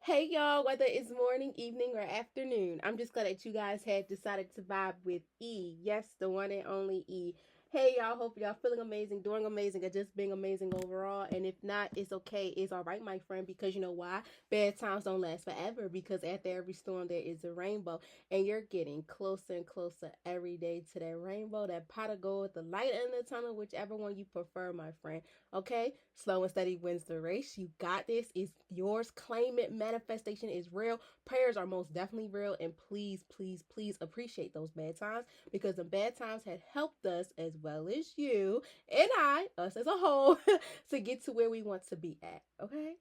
Hey y'all, whether it's morning, evening, or afternoon, I'm just glad that you guys had decided to vibe with E. Yes, the one and only E. Hey y'all, hope y'all feeling amazing, doing amazing, or just being amazing overall. And if not, it's okay. It's all right, my friend, because you know why? Bad times don't last forever because after every storm, there is a rainbow. And you're getting closer and closer every day to that rainbow, that pot of gold, the light in the tunnel, whichever one you prefer, my friend. Okay, slow and steady wins the race. You got this. It's yours. Claim it. Manifestation is real. Prayers are most definitely real. And please, please, please appreciate those bad times because the bad times had helped us as well as you and us as a whole, to get to where we want to be at. Okay.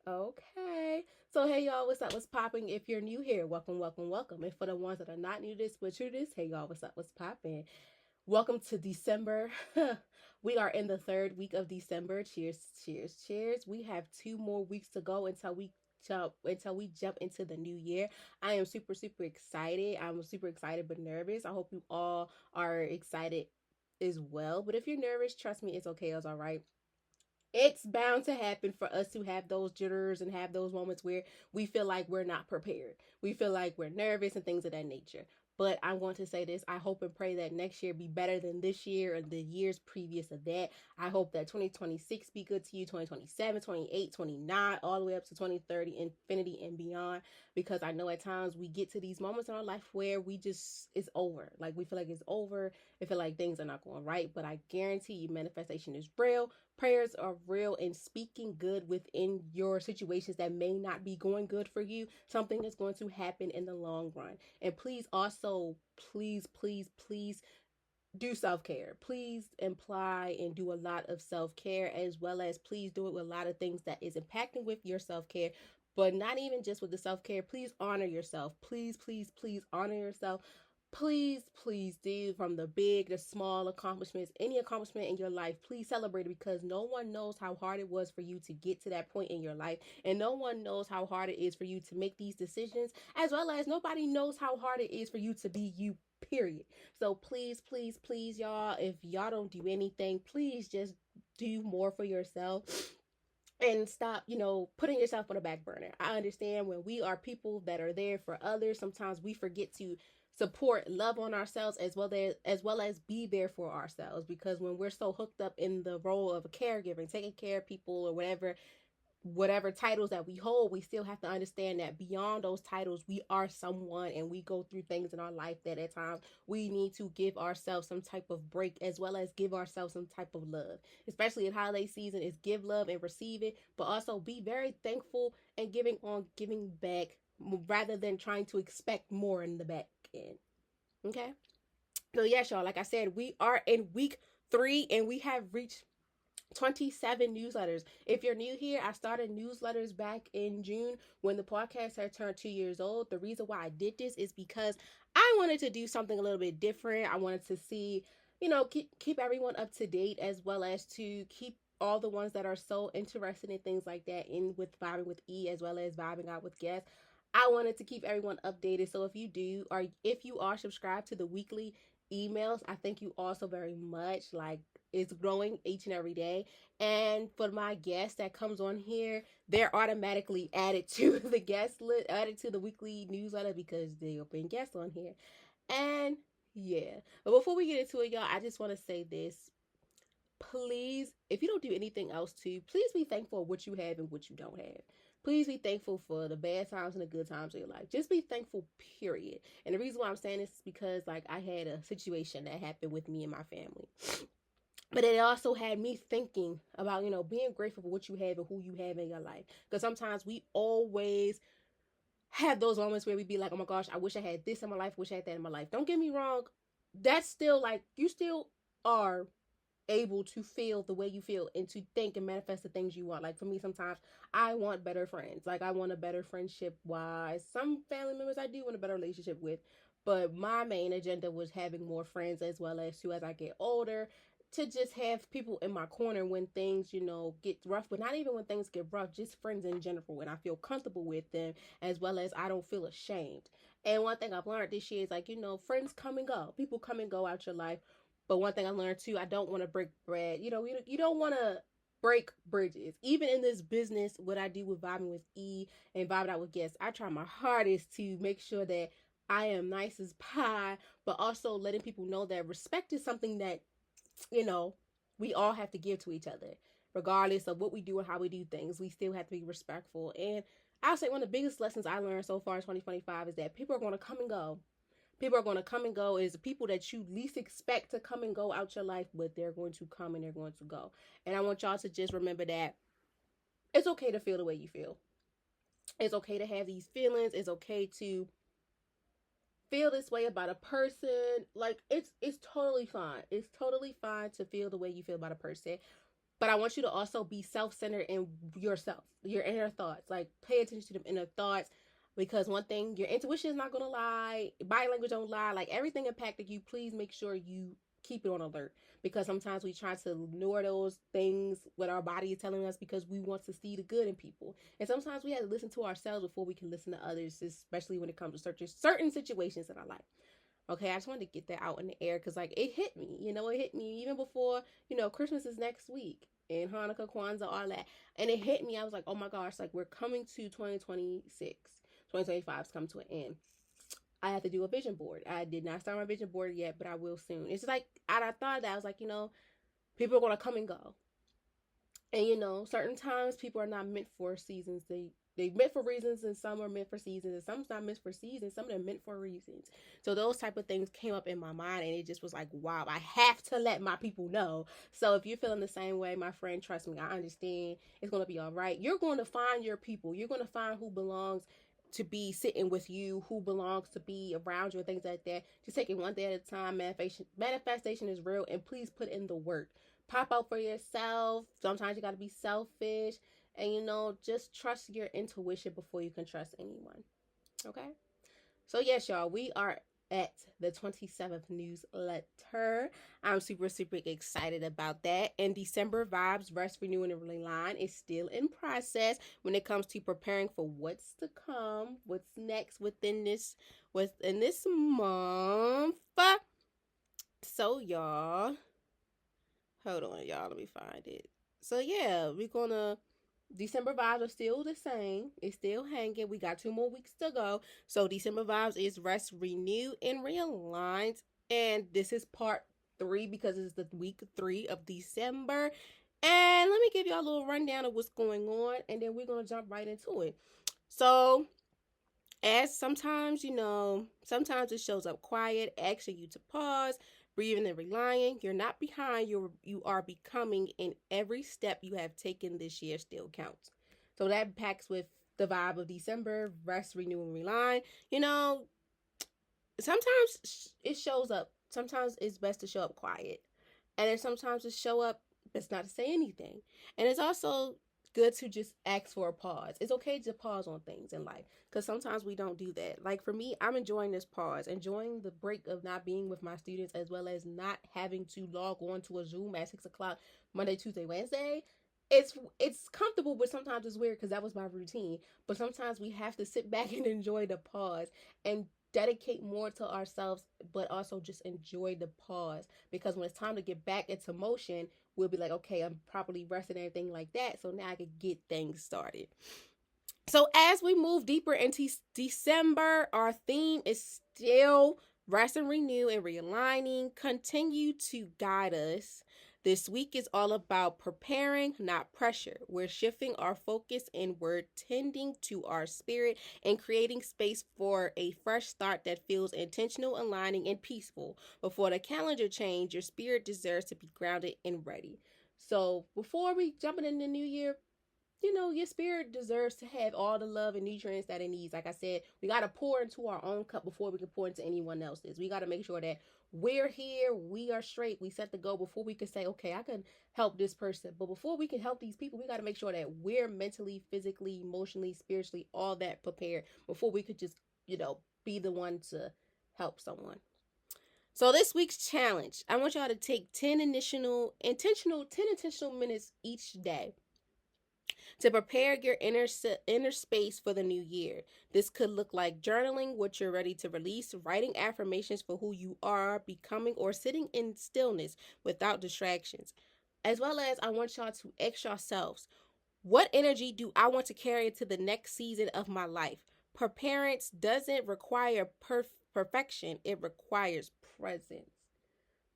Okay. So hey y'all, what's up? What's popping? If you're new here, welcome, welcome, welcome. And for the ones that are not new to this, but true to this, hey y'all, what's up? What's popping? Welcome to December. We are in the third week of December. Cheers, cheers, cheers. We have 2 more weeks to go until we jump into the new year. I am super super excited. I'm super excited but nervous. I hope you all are excited as well. But if you're nervous, trust me, it's okay. It's all right. It's bound to happen for us to have those jitters and have those moments where we feel like we're not prepared. We feel like we're nervous and things of that nature. But I want to say this. I hope and pray that next year be better than this year and the years previous to that. I hope that 2026 be good to you, 2027, 28, 29, all the way up to 2030, infinity and beyond. Because I know at times we get to these moments in our life where it's over. Like we feel like it's over. We feel like things are not going right. But I guarantee you manifestation is real. Prayers are real, and speaking good within your situations that may not be going good for you, something is going to happen in the long run. And please also, please, please, please do self-care. Please imply and do a lot of self-care, as well as please do it with a lot of things that is impacting with your self-care, but not even just with the self-care. Please honor yourself. Please, please, please honor yourself. Please, please do, from the big, the small accomplishments, any accomplishment in your life, please celebrate it because no one knows how hard it was for you to get to that point in your life. And no one knows how hard it is for you to make these decisions, as well as nobody knows how hard it is for you to be you, period. So please, please, please, y'all, if y'all don't do anything, please just do more for yourself and stop, putting yourself on the back burner. I understand when we are people that are there for others, sometimes we forget to support, love on ourselves as well as be there for ourselves, because when we're so hooked up in the role of a caregiver, taking care of people or whatever titles that we hold, we still have to understand that beyond those titles, we are someone and we go through things in our life that at times we need to give ourselves some type of break, as well as give ourselves some type of love. Especially in holiday season, is give love and receive it, but also be very thankful and giving back rather than trying to expect more in the back end. Okay? So yes, y'all, like I said, we are in week 3 and we have reached 27 newsletters. If you're new here, I started newsletters back in June when the podcast had turned 2 years old. The reason why I did this is because I wanted to do something a little bit different. I wanted to see, keep everyone up to date, as well as to keep all the ones that are so interested in things like that in with vibing with E, as well as vibing out with guests. I wanted to keep everyone updated. So if you are subscribed to the weekly emails, I thank you all so very much. Like, it's growing each and every day. And for my guests that comes on here, they're automatically added to the guest list, added to the weekly newsletter because they'll bring guests on here. And yeah. But before we get into it, y'all, I just want to say this. Please, if you don't do anything else too, please be thankful for what you have and what you don't have. Please be thankful for the bad times and the good times of your life. Just be thankful, period. And the reason why I'm saying this is because, like, I had a situation that happened with me and my family. But it also had me thinking about, being grateful for what you have and who you have in your life. Because sometimes we always have those moments where we be like, oh my gosh, I wish I had this in my life, wish I had that in my life. Don't get me wrong. That's still, like, you still are able to feel the way you feel and to think and manifest the things you want. Like, for me, sometimes I want better friends. Like, I want a better friendship wise. Some family members I do want a better relationship with. But my main agenda was having more friends, as well as as I get older, to just have people in my corner when things, get rough, but not even when things get rough, just friends in general. And I feel comfortable with them, as well as I don't feel ashamed. And one thing I've learned this year is, like, friends come and go. People come and go out your life. But one thing I learned too, I don't want to break bread. You don't want to break bridges. Even in this business, what I do with vibing with E and vibing out with guests, I try my hardest to make sure that I am nice as pie, but also letting people know that respect is something that, you know, we all have to give to each other. Regardless of what we do and how we do things, we still have to be respectful. And I'll say one of the biggest lessons I learned so far in 2025 is that people are going to come and go. People are going to come and go. Is the people that you least expect to come and go out your life, but they're going to come and they're going to go. And I want y'all to just remember that it's okay to feel the way you feel. It's okay to have these feelings. It's okay to feel this way about a person. Like it's totally fine. It's totally fine to feel the way you feel about a person. But I want you to also be self-centered in yourself, your inner thoughts. Like, pay attention to the inner thoughts. Because one thing, your intuition is not going to lie. Body language don't lie. Like, everything impacting you, please make sure you keep it on alert. Because sometimes we try to ignore those things, what our body is telling us, because we want to see the good in people. And sometimes we have to listen to ourselves before we can listen to others, especially when it comes to certain situations in our life. Okay, I just wanted to get that out in the air because, like, it hit me. It hit me even before, Christmas is next week and Hanukkah, Kwanzaa, all that. And it hit me. I was like, oh my gosh, like, we're coming to 2026. 2025 is coming to an end. I have to do a vision board. I did not start my vision board yet, but I will soon. It's like, I thought that I was like, people are going to come and go. And, certain times people are not meant for seasons. They meant for reasons, and some are meant for seasons, and some's not meant for seasons. Some of them meant for reasons. So those type of things came up in my mind, and it just was like, wow, I have to let my people know. So if you're feeling the same way, my friend, trust me, I understand. It's going to be all right. You're going to find your people. You're going to find who belongs to be sitting with you, who belongs to be around you, and things like that. Just take it one day at a time. Manifestation is real, and please put in the work. Pop out for yourself. Sometimes you got to be selfish. And, just trust your intuition before you can trust anyone. Okay? So, yes, y'all, we are at the 27th newsletter. I'm super, super excited about that. And December vibes, rest, renewing, and realign is still in process when it comes to preparing for what's to come, what's next within this month. So, y'all, hold on, y'all, let me find it. So, yeah, December vibes are still the same. It's still hanging. We got 2 more weeks to go. So December vibes is rest, renew, and realigned. And this is part 3 because it's the week 3 of December. And let me give y'all a little rundown of what's going on, and then we're going to jump right into it. So, as sometimes it shows up quiet, asking you to pause, breathing and relying. You're not behind, you are becoming, and every step you have taken this year still counts. So that packs with the vibe of December, rest, renew, and rely. Sometimes it shows up. Sometimes it's best to show up quiet. And then sometimes it show up best not to say anything. And it's also good to just ask for a pause. It's okay to pause on things in life because sometimes we don't do that. Like for me, I'm enjoying this pause, enjoying the break of not being with my students, as well as not having to log on to a Zoom at 6 o'clock Monday, Tuesday, Wednesday. It's comfortable, but sometimes it's weird because that was my routine. But sometimes we have to sit back and enjoy the pause and dedicate more to ourselves, but also just enjoy the pause, because when it's time to get back into motion, we'll be like, okay, I'm properly rested and everything like that, so now I can get things started. So as we move deeper into December, our theme is still rest and renew and realigning. Continue to guide us. This week is all about preparing, not pressure. We're shifting our focus and we're tending to our spirit and creating space for a fresh start that feels intentional, aligning, and peaceful. Before the calendar change, your spirit deserves to be grounded and ready. So before we jump into the new year, your spirit deserves to have all the love and nutrients that it needs. Like I said, we got to pour into our own cup before we can pour into anyone else's. We got to make sure that we're here, we are straight, we set the goal before we can say, okay, I can help this person. But before we can help these people, we got to make sure that we're mentally, physically, emotionally, spiritually, all that prepared before we could just, be the one to help someone. So this week's challenge, I want y'all to take 10 intentional minutes each day to prepare your inner space for the new year. This could look like journaling what you're ready to release, writing affirmations for who you are becoming, or sitting in stillness without distractions. As well as I want y'all to ask yourselves, what energy do I want to carry into the next season of my life? Preparedness doesn't require perfection, it requires presence.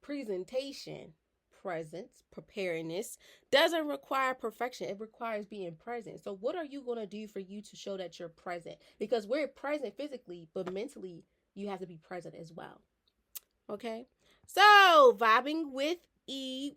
Presentation, presence, preparedness doesn't require perfection. It requires being present. So, what are you going to do for you to show that you're present? Because we're present physically, but mentally, you have to be present as well. Okay. So, vibing with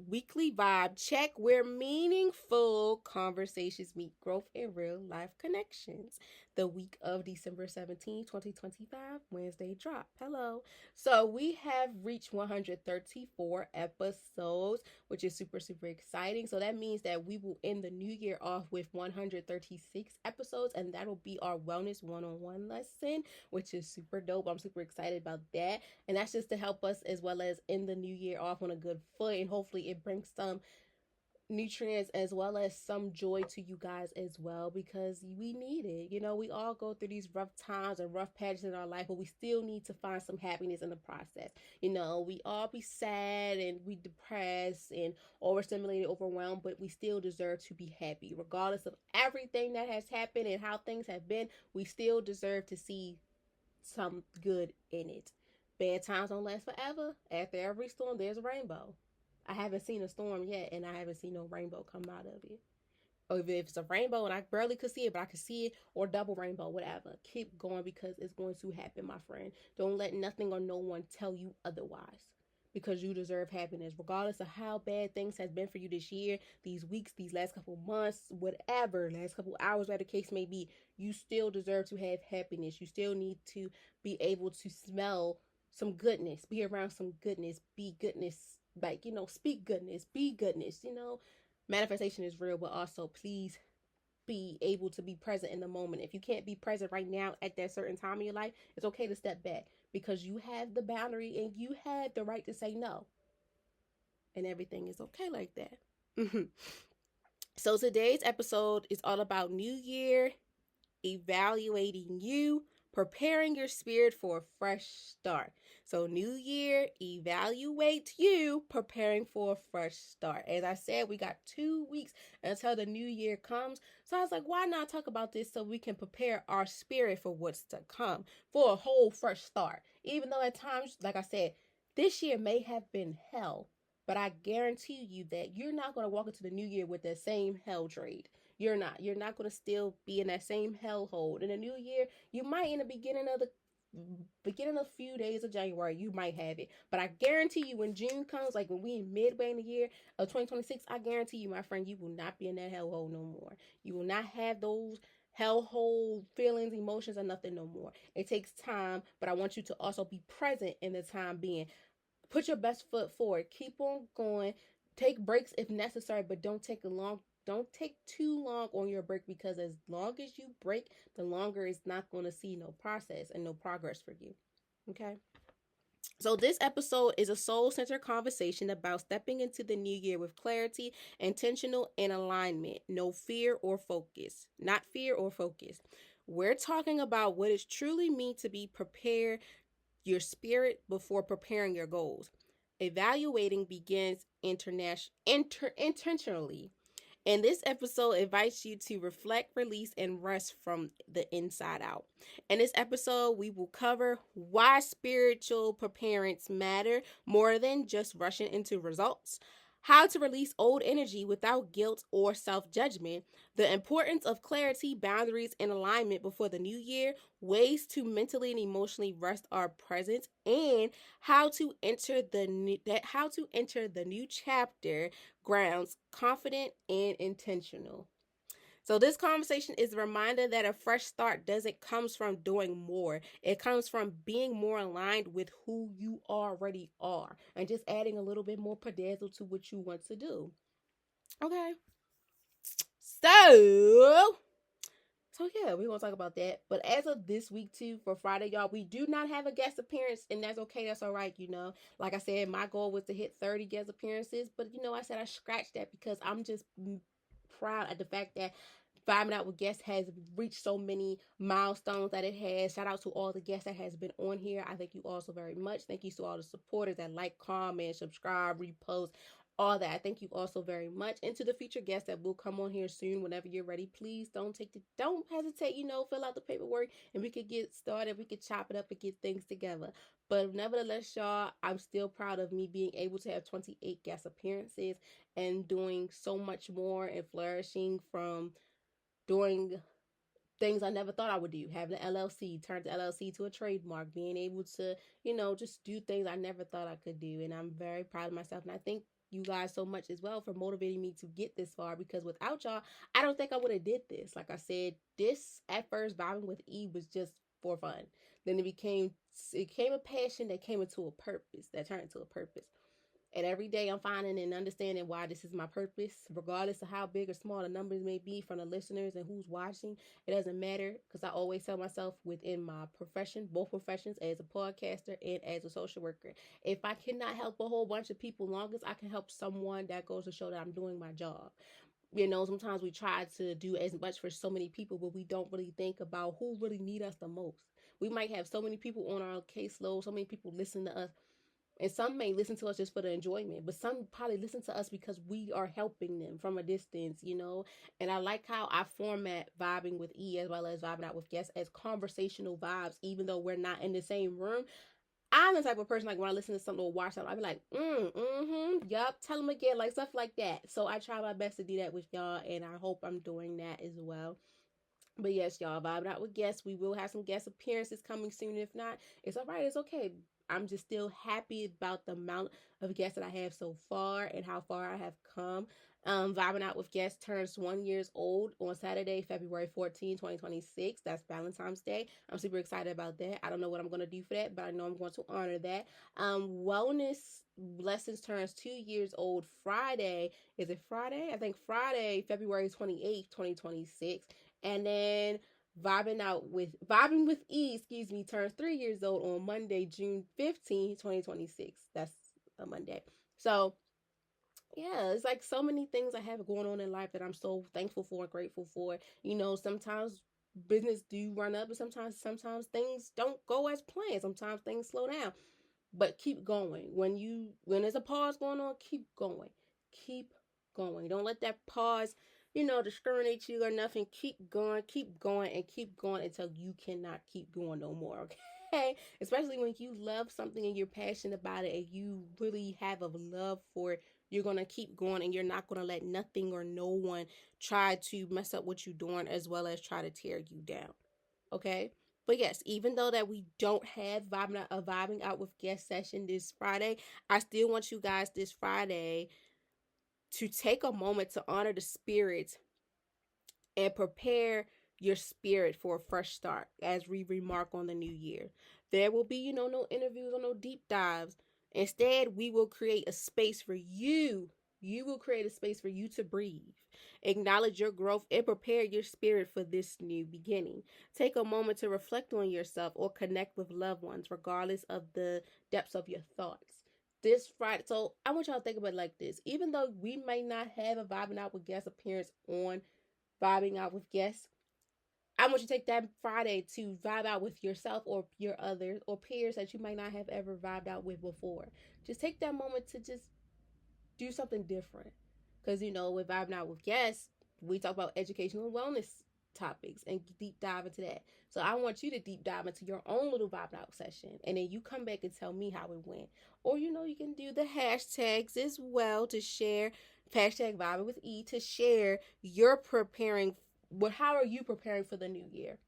weekly vibe check where meaningful conversations meet growth in real life connections. The week of December 17, 2025, Wednesday drop. Hello. So, we have reached 134 episodes, which is super, super exciting. So, that means that we will end the new year off with 136 episodes, and that will be our wellness one-on-one lesson, which is super dope. I'm super excited about that. And that's just to help us as well as end the new year off on a good foot. And hopefully it brings some nutrients as well as some joy to you guys as well, because we need it. You know, we all go through these rough times and rough patches in our life, but we still need to find some happiness in the process. You know, we all be sad and we depressed and overstimulated, overwhelmed, but we still deserve to be happy regardless of everything that has happened and how things have been. We still deserve to see some good in it. Bad times don't last forever. After every storm, there's a rainbow. I haven't seen a storm yet, and I haven't seen no rainbow come out of it. Or if it's a rainbow and I barely could see it, but I could see it, or double rainbow, whatever. Keep going because it's going to happen, my friend. Don't let nothing or no one tell you otherwise, because you deserve happiness regardless of how bad things has been for you this year, these weeks, these last couple months, whatever, last couple hours, whatever the case may be. You still deserve to have happiness. You still need to be able to smell some goodness, be around some goodness, be goodness, like, you know, speak goodness, be goodness. You know, manifestation is real, but also please be able to be present in the moment. If you can't be present right now at that certain time in your life, it's okay to step back, because you have the boundary and you have the right to say no. And everything is okay like that. So today's episode is all about New Year, evaluating you, preparing your spirit for a fresh start. So, New Year, evaluate you, preparing for a fresh start. As I said, we got 2 weeks until the new year comes. So, I was like, why not talk about this so we can prepare our spirit for what's to come, for a whole fresh start? Even though at times, like I said, this year may have been hell, but I guarantee you that you're not going to walk into the new year with the same hell trade. You're not. You're not going to still be in that same hellhole. In the new year, you might in the beginning of few days of January, you might have it. But I guarantee you when June comes, like when we midway in the year of 2026, I guarantee you, my friend, you will not be in that hellhole no more. You will not have those hellhole feelings, emotions, or nothing no more. It takes time, but I want you to also be present in the time being. Put your best foot forward. Keep on going. Take breaks if necessary, but don't take too long on your break, because as long as you break, the longer it's not going to see no process and no progress for you. Okay? So this episode is a soul-centered conversation about stepping into the new year with clarity, intentional, and alignment. No fear or focus. Not fear or focus. We're talking about what it truly means to be prepared, your spirit before preparing your goals. Evaluating begins intentionally. And this episode invites you to reflect, release, and rest from the inside out. In this episode, we will cover why spiritual preparedness matter more than just rushing into results, how to release old energy without guilt or self-judgment, the importance of clarity, boundaries, and alignment before the new year, ways to mentally and emotionally rest our presence, and how to enter the new chapter grounds confident and intentional. So this conversation is a reminder that a fresh start doesn't comes from doing more. It comes from being more aligned with who you already are and just adding a little bit more pedazzle to what you want to do. Okay. So yeah, we're gonna talk about that. But as of this week too, for Friday, y'all, we do not have a guest appearance, and that's okay. That's all right. You know, like I said, my goal was to hit 30 guest appearances, but you know, I said I scratched that because I'm just proud at the fact that Vibing Out with Guests has reached so many milestones that it has. Shout out to all the guests that has been on here. I thank you all so very much. Thank you to all the supporters that like, comment, subscribe, repost, all that. Thank you also very much. And to the future guests that will come on here soon, whenever you're ready, please don't hesitate, fill out the paperwork and we could get started. We could chop it up and get things together. But nevertheless, y'all, I'm still proud of me being able to have 28 guest appearances and doing so much more and flourishing from doing things I never thought I would do. Having an LLC, turn the LLC to a trademark, being able to, just do things I never thought I could do. And I'm very proud of myself. And I thank you guys so much as well for motivating me to get this far, because without y'all, I don't think I would have did this. Like I said, this at first vibing with E was just for fun. Then it became a passion that came into a purpose, that turned into a purpose. And every day I'm finding and understanding why this is my purpose, regardless of how big or small the numbers may be from the listeners and who's watching. It doesn't matter, because I always tell myself within my profession, both professions, as a podcaster and as a social worker, if I cannot help a whole bunch of people, long as I can help someone, that goes to show that I'm doing my job. Sometimes we try to do as much for so many people, but we don't really think about who really need us the most. We might have so many people on our caseload, so many people listen to us, and some may listen to us just for the enjoyment, but some probably listen to us because we are helping them from a distance. And I like how I format vibing with E as well as vibing out with guests as conversational vibes, even though we're not in the same room. I'm the type of person, like, when I listen to something or watch something, I'll be like, yup, tell them again, like stuff like that. So I try my best to do that with y'all, and I hope I'm doing that as well. But yes, y'all, vibing out with guests. We will have some guest appearances coming soon. If not, it's all right. It's okay. I'm just still happy about the amount of guests that I have so far and how far I have come. Vibing out with guests turns 1 year old on Saturday, February 14, 2026. That's Valentine's Day. I'm super excited about that. I don't know what I'm going to do for that, but I know I'm going to honor that. Wellness Lessons turns 2 years old Friday. Is it Friday? I think Friday, February 28th, 2026. And then Vibing with E, turns 3 years old on Monday, June 15th, 2026. That's a Monday. So yeah, it's like so many things I have going on in life that I'm so thankful for and grateful for. Sometimes business do run up, but sometimes things don't go as planned. Sometimes things slow down. But keep going. When there's a pause going on, keep going. Keep going. Don't let that pause, discriminate you or nothing. Keep going, and keep going until you cannot keep going no more. Okay? Especially when you love something and you're passionate about it and you really have a love for it. You're going to keep going, and you're not going to let nothing or no one try to mess up what you're doing, as well as try to tear you down. Okay? But yes, even though that we don't have vibing out with guest session this Friday, I still want you guys this Friday to take a moment to honor the spirit and prepare your spirit for a fresh start as we remark on the new year. There will be, no interviews or no deep dives. Instead, we will create a space for you. You will create a space for you to breathe, acknowledge your growth, and prepare your spirit for this new beginning. Take a moment to reflect on yourself or connect with loved ones, regardless of the depths of your thoughts. This Friday, so I want y'all to think about it like this. Even though we may not have a vibing out with guest appearance on vibing out with guests, I want you to take that Friday to vibe out with yourself or your others or peers that you might not have ever vibed out with before. Just take that moment to just do something different. Because, with vibing out with guests, we talk about educational and wellness topics and deep dive into that. So I want you to deep dive into your own little vibe out session, and then you come back and tell me how it went. Or you can do the hashtags as well to share hashtag vibing with E to share your preparing. How are you preparing for the new year?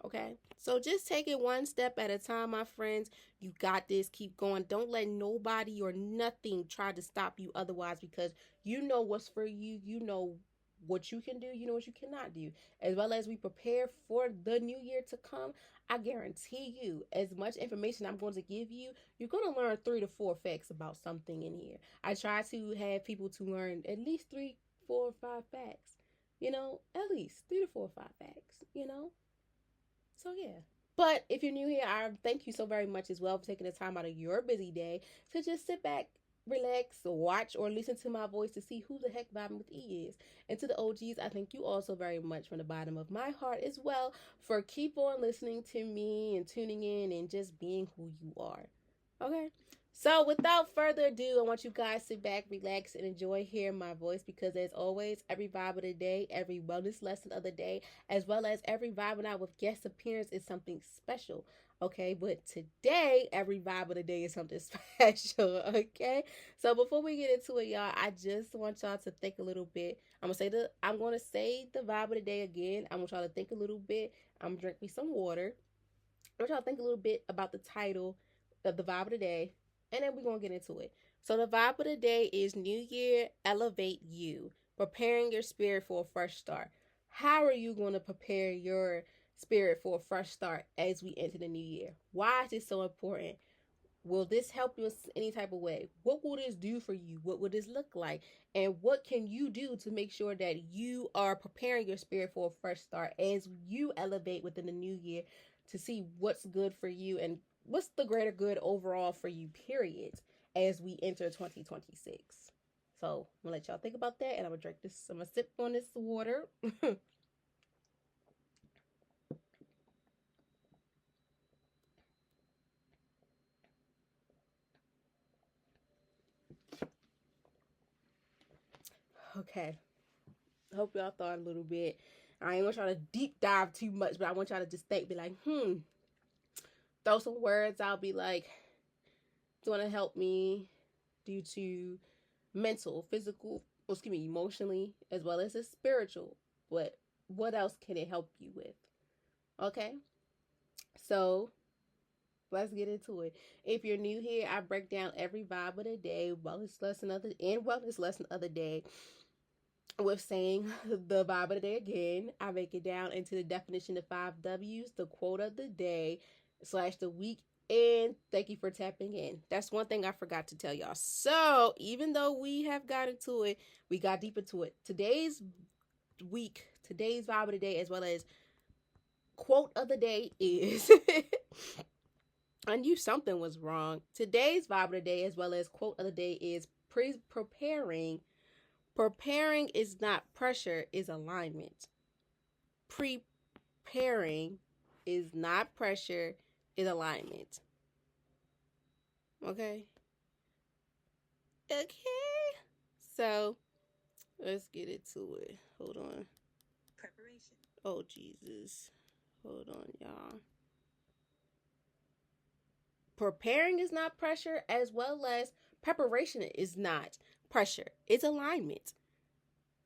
Okay, so just take it one step at a time, my friends. You got this. Keep going. Don't let nobody or nothing try to stop you otherwise, because you know what's for you. You know what you can do. You know what you cannot do. As well as we prepare for the new year to come, I guarantee you, as much information I'm going to give you, you're going to learn 3 to 4 facts about something in here. I try to have people to learn at least 3, 4, 5 facts. At least 3 to 4, 5 facts. So yeah. But if you're new here, I thank you so very much as well for taking the time out of your busy day to just sit back, relax, watch, or listen to my voice to see who the heck Vibing with E is. And to the OGs, I thank you also very much from the bottom of my heart as well for keep on listening to me and tuning in and just being who you are. Okay? So, without further ado, I want you guys to sit back, relax, and enjoy hearing my voice because, as always, every vibe of the day, every wellness lesson of the day, as well as every vibing out with guest appearance is something special. Okay, but today, every vibe of the day is something special. Okay, so before we get into it, y'all, I just want y'all to think a little bit. I'm gonna say the vibe of the day again. I want y'all to think a little bit. I'm gonna drink me some water. I want y'all to think a little bit about the title of the vibe of the day, and then we're going to get into it. So, the vibe of the day is New Year, Elevate You, preparing your spirit for a fresh start. How are you going to prepare your spirit for a fresh start as we enter the new year? Why is this so important? Will this help you in any type of way? What will this do for you? What will this look like? And what can you do to make sure that you are preparing your spirit for a fresh start as you elevate within the new year to see what's good for you and what's the greater good overall for you, period, as we enter 2026. So I'm gonna let y'all think about that and I'm gonna drink this. I'm gonna sip on this water. Okay. Hope y'all thought a little bit. I ain't want y'all to deep dive too much, but I want y'all to just think, be like, throw some words out, be like, it's gonna help me due to mental, physical, emotionally, as well as the spiritual. But what else can it help you with? Okay? So let's get into it. If you're new here, I break down every vibe of the day, wellness lesson of the day with saying the vibe of the day again. I break it down into the definition of 5 W's, the quote of the day / the week, and thank you for tapping in. That's one thing I forgot to tell y'all. So even though we have got into it, we got deep into it. Today's vibe of the day, as well as quote of the day is I knew something was wrong. Today's vibe of the day, as well as quote of the day, is preparing. Preparing is not pressure, is alignment. Preparing is not pressure, is alignment. Okay? Okay. So, let's get into it. Hold on. Preparation. Oh, Jesus. Hold on, y'all. Preparing is not pressure, as well as preparation is not pressure. It's alignment.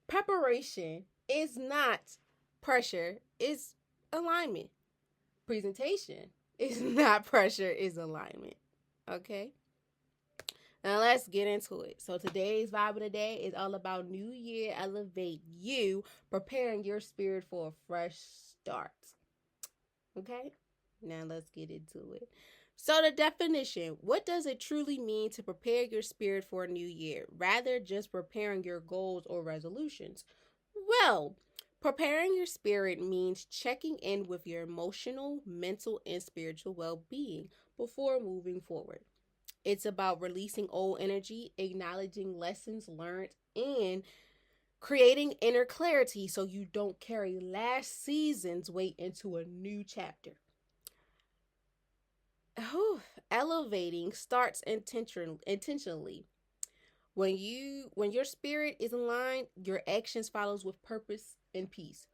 Preparation is not pressure, it's alignment. Presentation is not pressure, is alignment. Okay? Now let's get into it. So today's vibe of the day is all about New Year, Elevate You, preparing your spirit for a fresh start. Okay? Now let's get into it. So the definition, what does it truly mean to prepare your spirit for a new year, rather just preparing your goals or resolutions? Well, preparing your spirit means checking in with your emotional, mental, and spiritual well-being before moving forward. It's about releasing old energy, acknowledging lessons learned, and creating inner clarity so you don't carry last season's weight into a new chapter. Elevating starts intentionally. When your spirit is aligned, your actions follows with purpose and peace.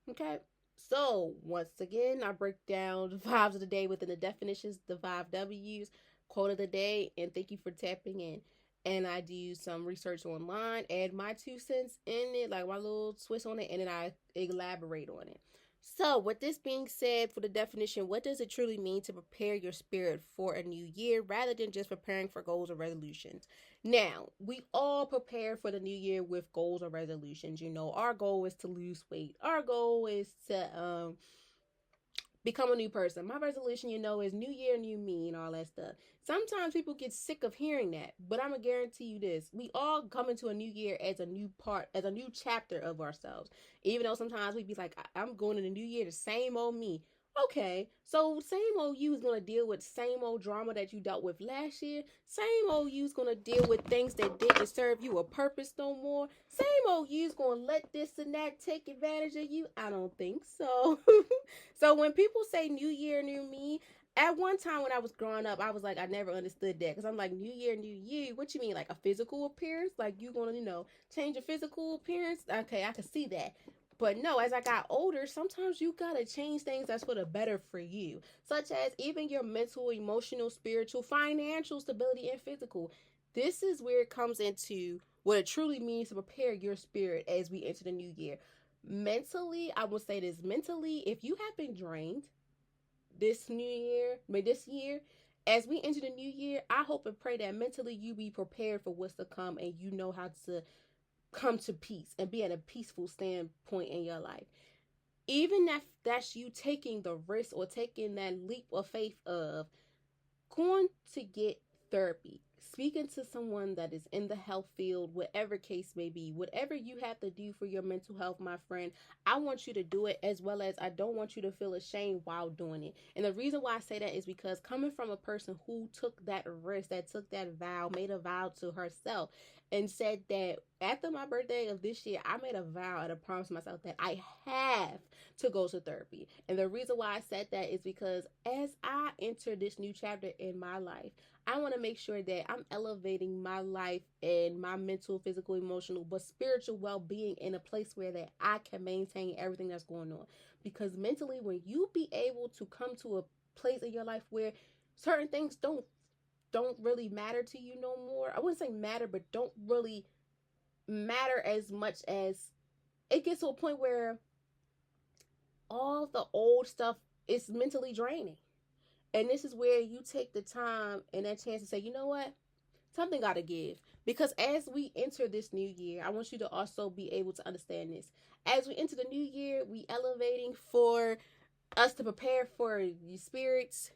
Okay? So, once again, I break down the vibes of the day within the definitions, the 5 W's, quote of the day, and thank you for tapping in. And I do some research online, add my 2 cents in it, like my little twist on it, and then I elaborate on it. So, with this being said, for the definition, what does it truly mean to prepare your spirit for a new year rather than just preparing for goals or resolutions? Now, we all prepare for the new year with goals or resolutions. You know, our goal is to lose weight. Our goal is to become a new person. My resolution, is new year, new me, and all that stuff. Sometimes people get sick of hearing that, but I'm gonna guarantee you this: we all come into a new year as a new chapter of ourselves. Even though sometimes we be like, I'm going in the new year the same old me. Okay, so same old you is gonna deal with same old drama that you dealt with last year. Same old you is gonna deal with things that didn't serve you a purpose no more. Same old you is gonna let this and that take advantage of you. I don't think so. So when people say new year, new me, At one time when I was growing up, I was like, I never understood that because I'm like, New Year, New You. What you mean, like a physical appearance? Like you gonna, change your physical appearance? Okay, I can see that. But no, as I got older, sometimes you gotta change things that's for the better for you, such as even your mental, emotional, spiritual, financial stability, and physical. This is where it comes into what it truly means to prepare your spirit as we enter the new year. Mentally, I will say this mentally, if you have been drained, this year, as we enter the new year, I hope and pray that mentally you be prepared for what's to come and you know how to come to peace and be at a peaceful standpoint in your life. Even if that's you taking the risk or taking that leap of faith of going to get therapy, speaking to someone that is in the health field, whatever case may be, whatever you have to do for your mental health, my friend, I want you to do it, as well as I don't want you to feel ashamed while doing it. And the reason why I say that is because coming from a person who took that risk, that took that vow, made a vow to herself, and said that after my birthday of this year, I made a vow and I promised myself that I have to go to therapy. And the reason why I said that is because as I enter this new chapter in my life, I want to make sure that I'm elevating my life and my mental, physical, emotional, but spiritual well-being in a place where that I can maintain everything that's going on. Because mentally, when you be able to come to a place in your life where certain things don't really matter to you no more. I wouldn't say matter, but don't really matter as much as it gets to a point where all the old stuff is mentally draining. And this is where you take the time and that chance to say, you know what? Something got to give. Because as we enter this new year, I want you to also be able to understand this. As we enter the new year, we elevating for us to prepare for your spirits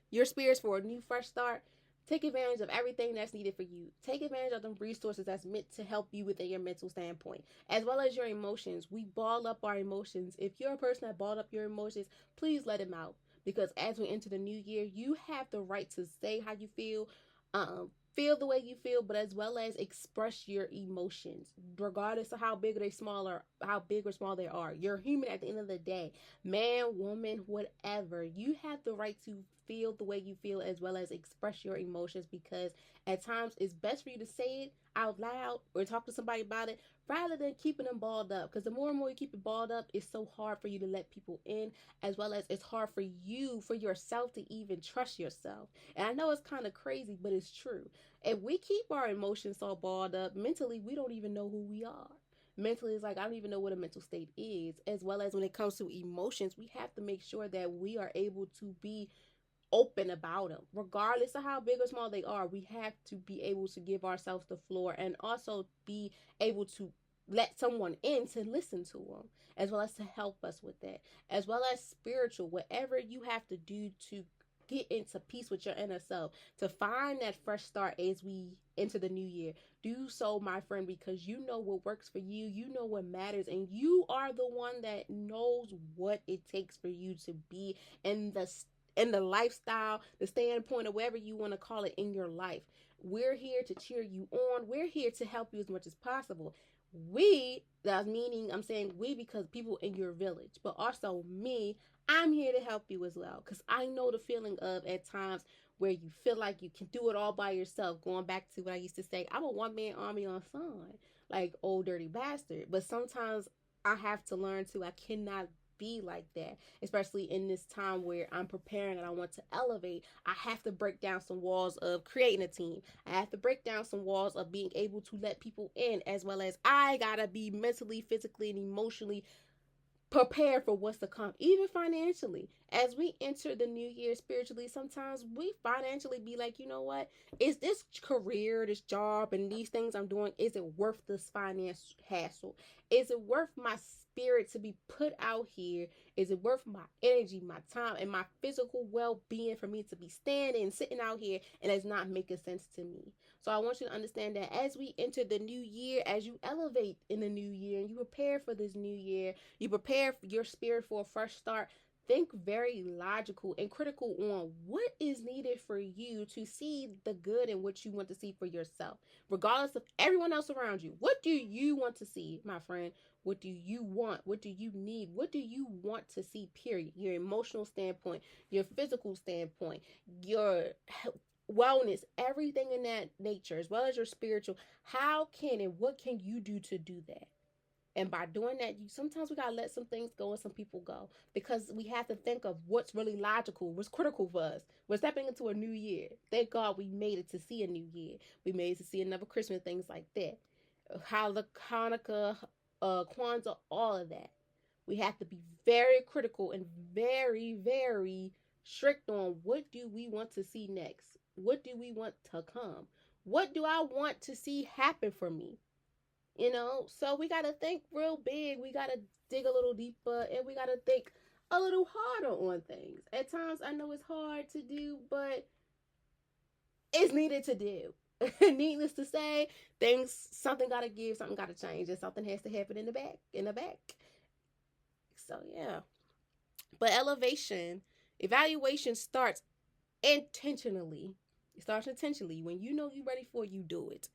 for a new fresh start. Take advantage of everything that's needed for you. Take advantage of the resources that's meant to help you within your mental standpoint, as well as your emotions. We ball up our emotions. If you're a person that balled up your emotions, please let them out. Because as we enter the new year, you have the right to say how you feel the way you feel, but as well as express your emotions, regardless of how big or small or how big or small they are. You're human at the end of the day, man, woman, whatever. You have the right to feel the way you feel as well as express your emotions, because at times it's best for you to say it out loud or talk to somebody about it rather than keeping them balled up, because the more and more you keep it balled up, it's so hard for you to let people in, as well as it's hard for you, for yourself, to even trust yourself. And I know it's kind of crazy, but it's true. If we keep our emotions so balled up mentally, we don't even know who we are. Mentally, it's like I don't even know what a mental state is. As well as when it comes to emotions, we have to make sure that we are able to be open about them, regardless of how big or small they are. We have to be able to give ourselves the floor and also be able to let someone in to listen to them, as well as to help us with that, as well as spiritual, whatever you have to do to get into peace with your inner self, to find that fresh start as we enter the new year. Do so, my friend, because you know what works for you, you know what matters, and you are the one that knows what it takes for you to be in the lifestyle, the standpoint, or whatever you want to call it in your life. We're here to cheer you on. We're here to help you as much as possible. That's meaning I'm saying we because people in your village, but also me, I'm here to help you as well, because I know the feeling of at times where you feel like you can do it all by yourself. Going back to what I used to say, I'm a one-man army on sun, like old dirty bastard. But sometimes I have to learn to, I cannot be like that, especially in this time where I'm preparing and I want to elevate. I have to break down some walls of creating a team. I have to break down some walls of being able to let people in, as well as I gotta be mentally, physically, and emotionally prepare for what's to come, even financially. As we enter the new year spiritually, sometimes we financially be like, you know what? Is this career, this job, and these things I'm doing, is it worth this finance hassle? Is it worth my spirit to be put out here? Is it worth my energy, my time, and my physical well-being for me to be standing, sitting out here, and it's not making sense to me? So I want you to understand that as we enter the new year, as you elevate in the new year, and you prepare for this new year, you prepare your spirit for a fresh start, think very logical and critical on what is needed for you to see the good in what you want to see for yourself, regardless of everyone else around you. What do you want to see, my friend? What do you want? What do you need? What do you want to see, period? Your emotional standpoint, your physical standpoint, your wellness, everything in that nature, as well as your spiritual. How can and what can you do that? And by doing that, you sometimes we gotta let some things go and some people go, because we have to think of what's really logical, what's critical for us. We're stepping into a new year. Thank God we made it to see a new year. We made it to see another Christmas, things like that. Hanukkah, Kwanzaa, all of that. We have to be very critical and very, very strict on what do we want to see next. What do we want to come? What do I want to see happen for me? So we got to think real big. We got to dig a little deeper, and we got to think a little harder on things. At times, I know it's hard to do, but it's needed to do. Needless to say, something got to give, something got to change, and something has to happen in the back. So, yeah. But evaluation starts intentionally. It starts intentionally. When you know you're ready for it, you do it.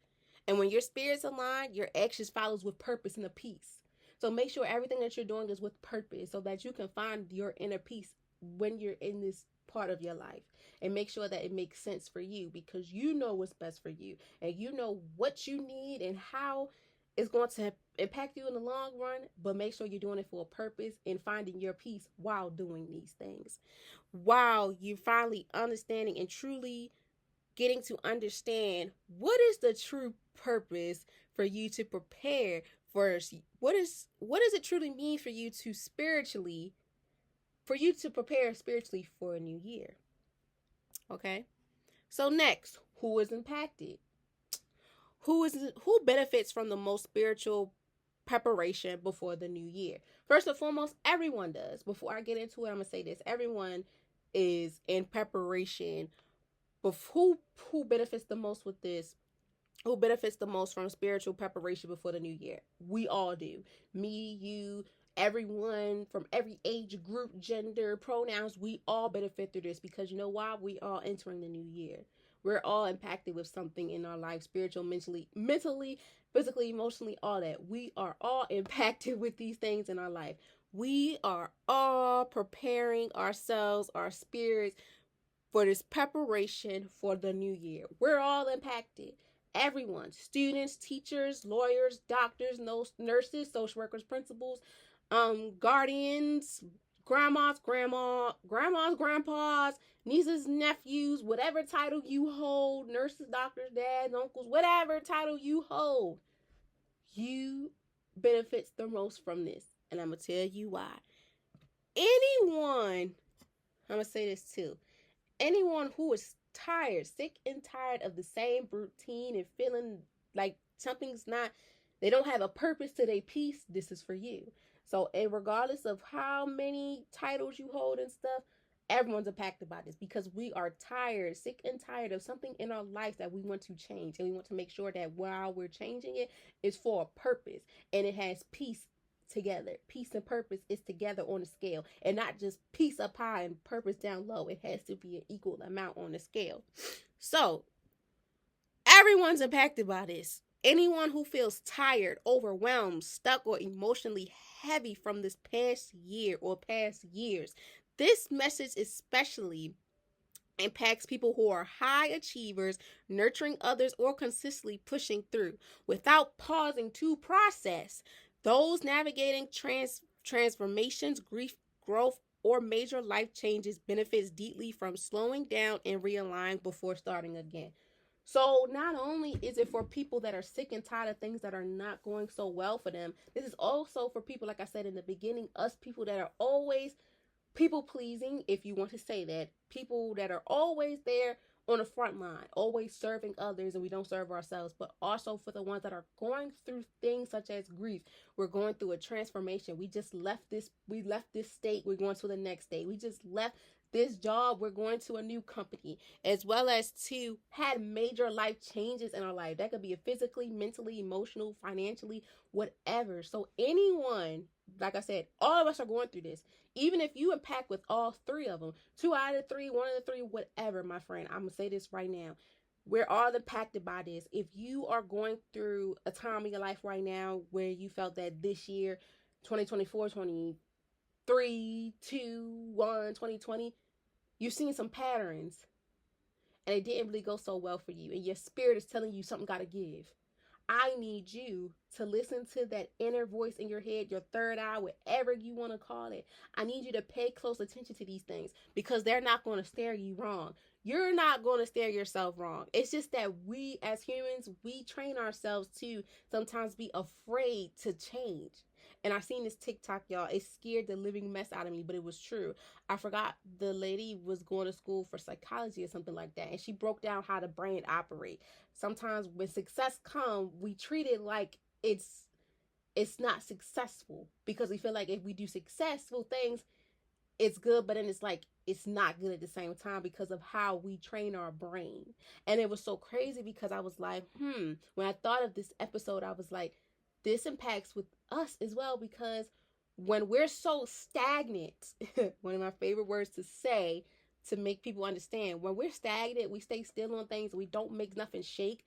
And when your spirit's aligned, your actions follows with purpose and a peace. So make sure everything that you're doing is with purpose, so that you can find your inner peace when you're in this part of your life. And make sure that it makes sense for you, because you know what's best for you. And you know what you need and how it's going to impact you in the long run. But make sure you're doing it for a purpose and finding your peace while doing these things. While you're finally understanding and truly getting to understand what is the true purpose for you to prepare for. What does it truly mean for you to prepare spiritually for a new year? Okay. So next, who is impacted? Who benefits from the most spiritual preparation before the new year? First and foremost, everyone does. Before I get into it, I'm gonna say this: everyone is in preparation. But who benefits the most with this? Who benefits the most from spiritual preparation before the new year? We all do. Me, you, everyone from every age group, gender, pronouns, we all benefit through this, because you know why? We are entering the new year. We're all impacted with something in our life, spiritual, mentally, physically, emotionally, all that. We are all impacted with these things in our life. We are all preparing ourselves, our spirits, for this preparation for the new year. We're all impacted. Everyone, students, teachers, lawyers, doctors, nurses, social workers, principals, guardians, grandmas, grandpas, nieces, nephews, whatever title you hold, nurses, doctors, dads, uncles, whatever title you hold, you benefits the most from this. And I'm going to tell you why. I'm going to say this too. Anyone who is sick and tired of the same routine and feeling like they don't have a purpose to their peace, this is for you. So, and regardless of how many titles you hold and stuff, everyone's impacted by this, because we are sick and tired of something in our life that we want to change. And we want to make sure that while we're changing it, it's for a purpose and it has peace together. Peace and purpose is together on the scale, and not just peace up high and purpose down low. It has to be an equal amount on the scale. So everyone's impacted by this. Anyone who feels tired, overwhelmed, stuck, or emotionally heavy from this past year or past years, this message especially impacts people who are high achievers, nurturing others, or consistently pushing through without pausing to process. Those navigating transformations, grief, growth, or major life changes benefits deeply from slowing down and realigning before starting again. So not only is it for people that are sick and tired of things that are not going so well for them, this is also for people, like I said in the beginning, us people that are always people pleasing, if you want to say that, people that are always there on the front line, always serving others, and we don't serve ourselves. But also for the ones that are going through things such as grief. We're going through a transformation. We left this state, we're going to the next state. We just left this job, we're going to a new company, as well as to had major life changes in our life. That could be physically, mentally, emotional, financially, whatever. So anyone, like I said, all of us are going through this. Even if you impact with all three of them, 2 out of 3, 1 out of 3, whatever, my friend, I'm going to say this right now. We're all impacted by this. If you are going through a time in your life right now where you felt that this year, 2024, 23, 2, 1, 2020, you've seen some patterns and it didn't really go so well for you, and your spirit is telling you something got to give. I need you to listen to that inner voice in your head, your third eye, whatever you want to call it. I need you to pay close attention to these things because they're not going to steer you wrong. You're not going to steer yourself wrong. It's just that we as humans, we train ourselves to sometimes be afraid to change. And I seen this TikTok, y'all. It scared the living mess out of me, but it was true. I forgot the lady was going to school for psychology or something like that, and she broke down how the brain operates. Sometimes when success comes, we treat it like it's not successful because we feel like if we do successful things, it's good, but then it's like it's not good at the same time because of how we train our brain. And it was so crazy because I was like, when I thought of this episode, I was like, this impacts with us as well, because when we're so stagnant, one of my favorite words to say to make people understand, when we're stagnant, we stay still on things, we don't make nothing shake,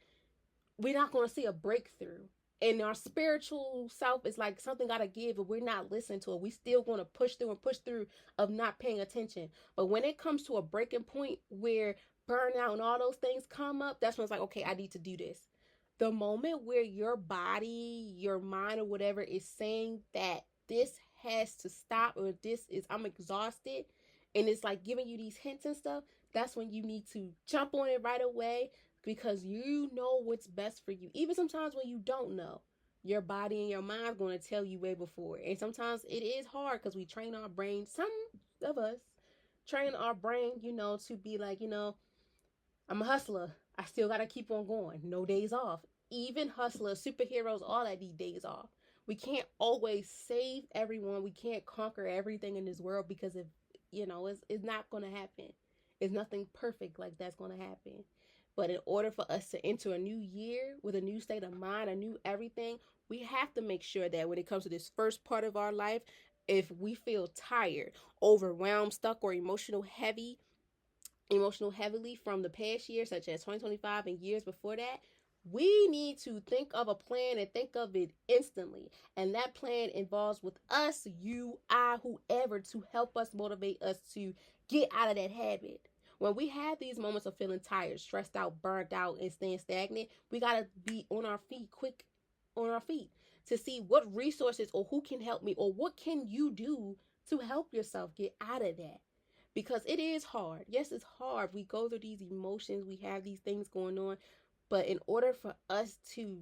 we're not going to see a breakthrough. And our spiritual self is like something got to give, but we're not listening to it. We still going to push through of not paying attention. But when it comes to a breaking point where burnout and all those things come up, that's when it's like, okay, I need to do this. The moment where your body, your mind, or whatever is saying that this has to stop, or this is, I'm exhausted, and it's like giving you these hints and stuff, that's when you need to jump on it right away, because you know what's best for you. Even sometimes when you don't know, your body and your mind are going to tell you way before. And sometimes it is hard because we train our brain, some of us train our brain, to be like, I'm a hustler. I still got to keep on going. No days off. Even hustlers, superheroes, all that need days off. We can't always save everyone. We can't conquer everything in this world because it's not going to happen. It's nothing perfect like that's going to happen. But in order for us to enter a new year with a new state of mind, a new everything, we have to make sure that when it comes to this first part of our life, if we feel tired, overwhelmed, stuck, or emotional heavily from the past year, such as 2025 and years before that, we need to think of a plan and think of it instantly. And that plan involves with us, you, I, whoever, to help us, motivate us to get out of that habit. When we have these moments of feeling tired, stressed out, burnt out, and staying stagnant, we got to be on our feet, quick on our feet, to see what resources or who can help me, or what can you do to help yourself get out of that. Because it is hard. Yes, it's hard. We go through these emotions. We have these things going on. But in order for us to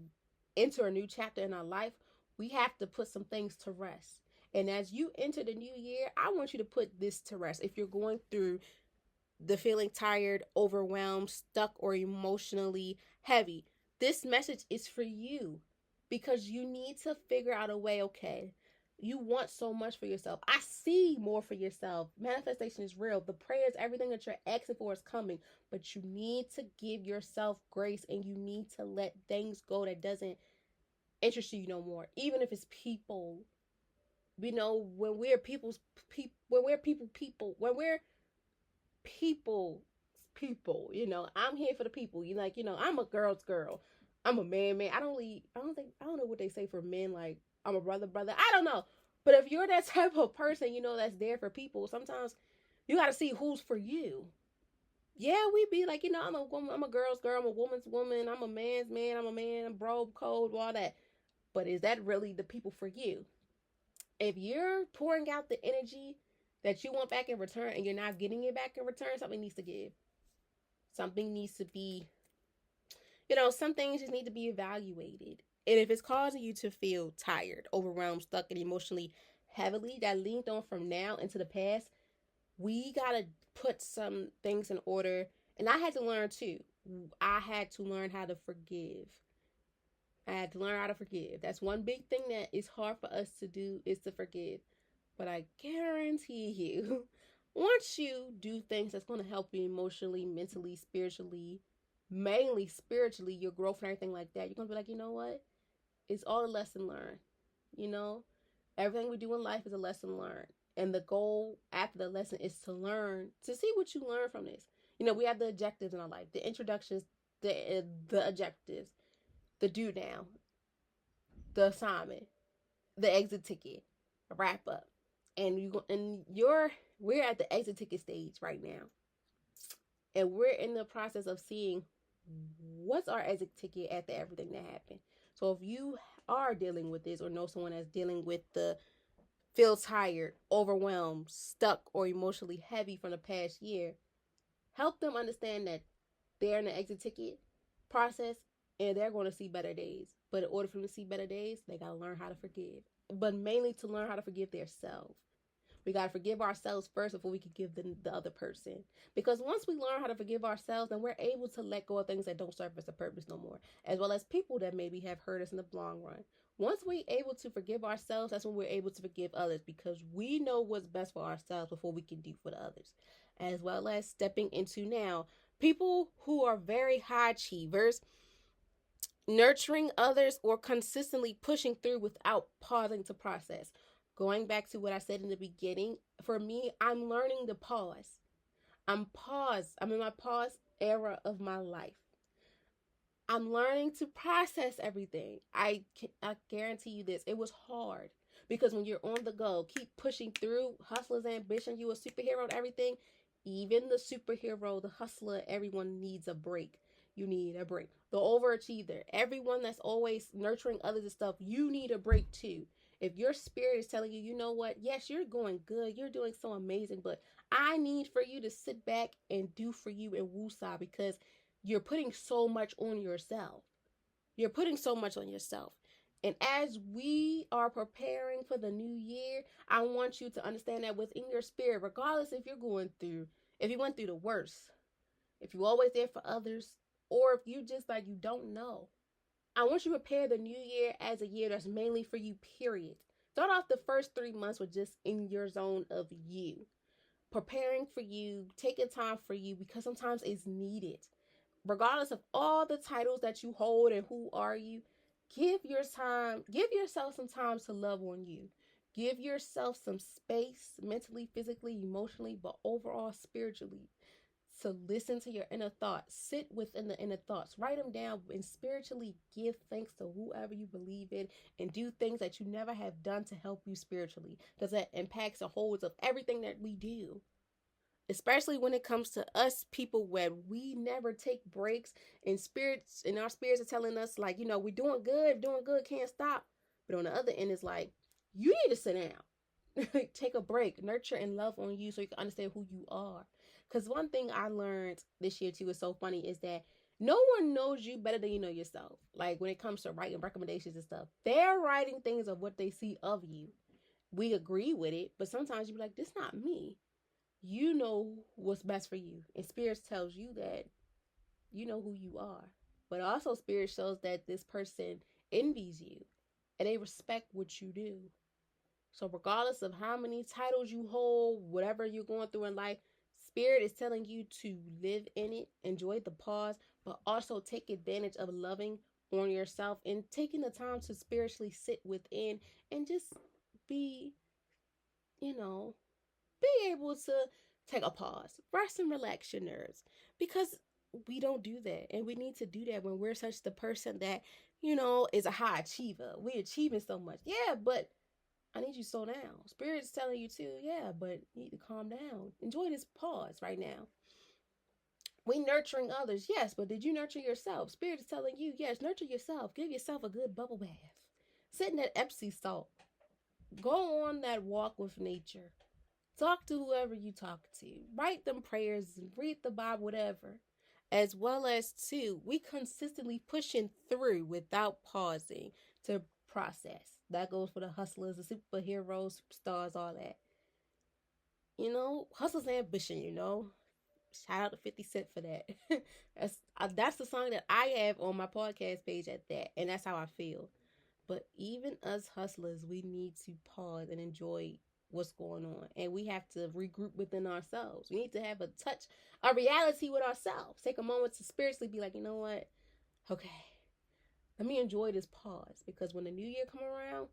enter a new chapter in our life, we have to put some things to rest. And as you enter the new year, I want you to put this to rest. If you're going through the feeling tired, overwhelmed, stuck, or emotionally heavy, this message is for you, because you need to figure out a way, okay, you want so much for yourself. I see more for yourself. Manifestation is real. The prayers, everything that you're asking for is coming. But you need to give yourself grace, and you need to let things go that doesn't interest you no more. Even if it's people. When we're people, I'm here for the people. I'm a girl's girl. I'm a man. I don't know what they say for men, like I'm a brother. I don't know. But if you're that type of person, that's there for people, sometimes you got to see who's for you. Yeah, we be like, I'm a woman, I'm a girl's girl, I'm a woman's woman, I'm a man's man, I'm a man, I'm bro code, all that. But is that really the people for you? If you're pouring out the energy that you want back in return and you're not getting it back in return, something needs to give. Something needs to be, some things just need to be evaluated. And if it's causing you to feel tired, overwhelmed, stuck, and emotionally heavily, that leaned on from now into the past, we got to put some things in order. And I had to learn too. I had to learn how to forgive. That's one big thing that is hard for us to do, is to forgive. But I guarantee you, once you do things that's going to help you emotionally, mentally, spiritually, mainly spiritually, your growth and everything like that, you're going to be like, you know what? It's all a lesson learned. Everything we do in life is a lesson learned. And the goal after the lesson is to learn, to see what you learn from this. We have the objectives in our life, the introductions the objectives, the due now, the assignment, the exit ticket, wrap up, we're at the exit ticket stage right now, and we're in the process of seeing what's our exit ticket after everything that happened. So if you are dealing with this or know someone that's dealing with the feel tired, overwhelmed, stuck, or emotionally heavy from the past year, help them understand that they're in the exit ticket process and they're going to see better days. But in order for them to see better days, they got to learn how to forgive. But mainly to learn how to forgive themselves. We got to forgive ourselves first before we can give the other person. Because once we learn how to forgive ourselves, then we're able to let go of things that don't serve us a purpose no more, as well as people that maybe have hurt us in the long run. Once we're able to forgive ourselves, that's when we're able to forgive others, because we know what's best for ourselves before we can do for the others. As well as stepping into now, people who are very high achievers, nurturing others or consistently pushing through without pausing to process. Going back to what I said in the beginning, for me, I'm learning to pause. I'm in my pause era of my life. I'm learning to process everything. I guarantee you this. It was hard because when you're on the go, keep pushing through, hustler's ambition, you a superhero and everything. Even the superhero, the hustler, everyone needs a break. You need a break. The overachiever, everyone that's always nurturing others and stuff, you need a break too. If your spirit is telling you, you know what, yes, you're going good, you're doing so amazing, but I need for you to sit back and do for you and woosah, because you're putting so much on yourself. You're putting so much on yourself. And as we are preparing for the new year, I want you to understand that within your spirit, regardless if you went through the worst, if you're always there for others, or if you just like you don't know, I want you to prepare the new year as a year that's mainly for you, period. Start off the first 3 months with just in your zone of you. Preparing for you, taking time for you, because sometimes it's needed. Regardless of all the titles that you hold and who are you, give yourself some time to love on you. Give yourself some space mentally, physically, emotionally, but overall spiritually, to listen to your inner thoughts. Sit within the inner thoughts. Write them down and spiritually give thanks to whoever you believe in, and do things that you never have done to help you spiritually, because that impacts the wholes of everything that we do. Especially when it comes to us people, where we never take breaks, and our spirits are telling us like, we're doing good, can't stop. But on the other end, it's like, you need to sit down. Take a break, nurture and love on you so you can understand who you are. Because one thing I learned this year too is so funny, is that no one knows you better than you know yourself. Like when it comes to writing recommendations and stuff, they're writing things of what they see of you. We agree with it, but sometimes you be like, this not me. You know what's best for you, and spirit tells you that you know who you are. But also spirit shows that this person envies you and they respect what you do. So regardless of how many titles you hold, whatever you're going through in life, spirit is telling you to live in it, enjoy the pause, but also take advantage of loving on yourself and taking the time to spiritually sit within and just be, you know, be able to take a pause, rest and relax your nerves, because we don't do that, and we need to do that when we're such the person that is a high achiever. We achieving so much, yeah, but I need you to slow down. Spirit's telling you to, yeah, but you need to calm down. Enjoy this pause right now. We nurturing others, yes, but did you nurture yourself? Spirit is telling you, yes, nurture yourself. Give yourself a good bubble bath. Sit in that Epsom salt. Go on that walk with nature. Talk to whoever you talk to. Write them prayers, read the Bible, whatever. As well as, too, we consistently pushing through without pausing to process. That goes for the hustlers, the superheroes, superstars, all that. Hustler's ambition, Shout out to 50 Cent for that. that's the song that I have on my podcast page at that. And that's how I feel. But even us hustlers, we need to pause and enjoy what's going on. And we have to regroup within ourselves. We need to have a reality with ourselves. Take a moment to spiritually be like, you know what? Okay, let me enjoy this pause. Because when the new year come around,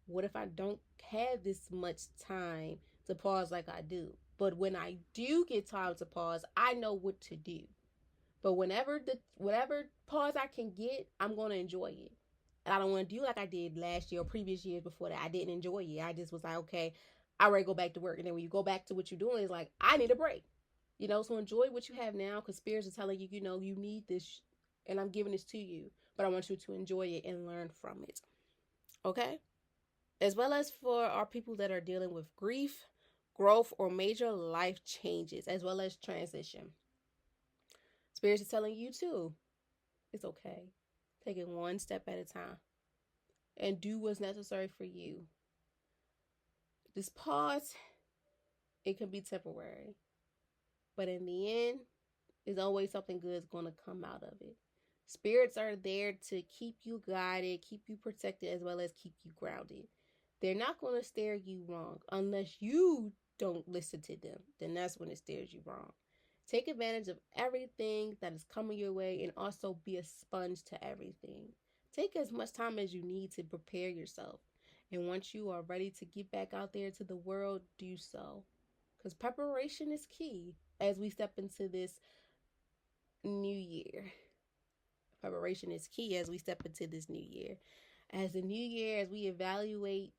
what if I don't have this much time to pause like I do? But when I do get time to pause, I know what to do. But whatever pause I can get, I'm going to enjoy it. And I don't want to do like I did last year or previous years before that. I didn't enjoy it. I just was like, okay, I ready to go back to work. And then when you go back to what you're doing, it's like, I need a break. So enjoy what you have now, because spirits are telling you, you need this, and I'm giving this to you. But I want you to enjoy it and learn from it. Okay? As well as for our people that are dealing with grief, growth, or major life changes, as well as transition. Spirits are telling you too, it's okay. Take it one step at a time and do what's necessary for you. This pause, it can be temporary, but in the end, there's always something good is going to come out of it. Spirits are there to keep you guided, keep you protected, as well as keep you grounded. They're not going to steer you wrong unless you don't listen to them. Then that's when it steers you wrong. Take advantage of everything that is coming your way, and also be a sponge to everything. Take as much time as you need to prepare yourself. And once you are ready to get back out there to the world, do so. Because preparation is key as we step into this new year. Preparation is key as we step into this new year. As the new year, as we evaluate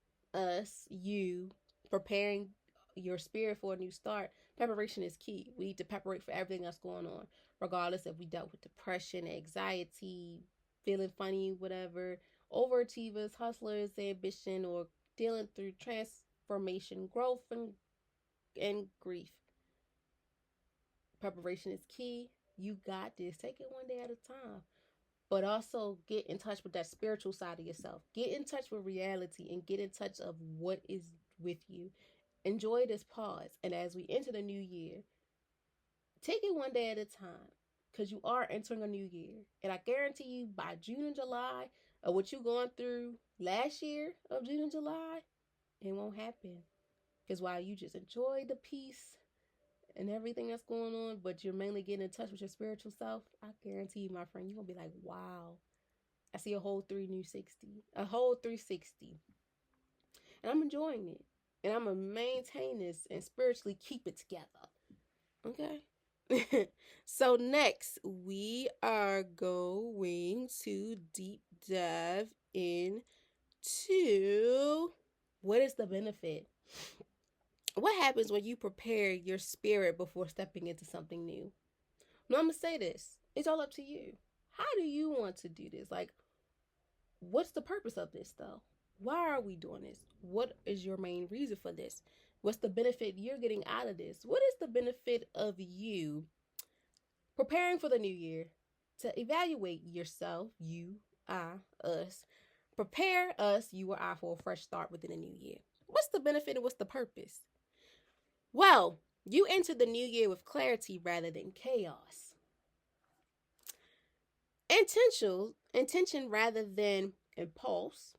you, preparing your spirit for a new start, preparation is key. We need to preparate for everything that's going on, regardless if we dealt with depression, anxiety, feeling funny, whatever, overachievers, hustlers, ambition, or dealing through transformation, growth, and grief. Preparation is key. You got this. Take it one day at a time. But also get in touch with that spiritual side of yourself. Get in touch with reality and get in touch of what is with you. Enjoy this pause. And as we enter the new year, take it one day at a time, because you are entering a new year. And I guarantee you, by June and July, of what you're going through last year of June and July, it won't happen. Because while you just enjoy the peace and everything that's going on, but you're mainly getting in touch with your spiritual self, I guarantee you, my friend, you're going to be like, wow, I see a whole 360. And I'm enjoying it. And I'm going to maintain this and spiritually keep it together. Okay? So next, we are going to deep dive into what is the benefit. What happens when you prepare your spirit before stepping into something new? Now, I'm going to say this. It's all up to you. How do you want to do this? Like, what's the purpose of this, though? Why are we doing this? What is your main reason for this? What's the benefit you're getting out of this? What is the benefit of you preparing for the new year to evaluate yourself, you, I, us, prepare us, you or I, for a fresh start within the new year? What's the benefit and what's the purpose? Well, you enter the new year with clarity rather than chaos. Intention rather than impulse.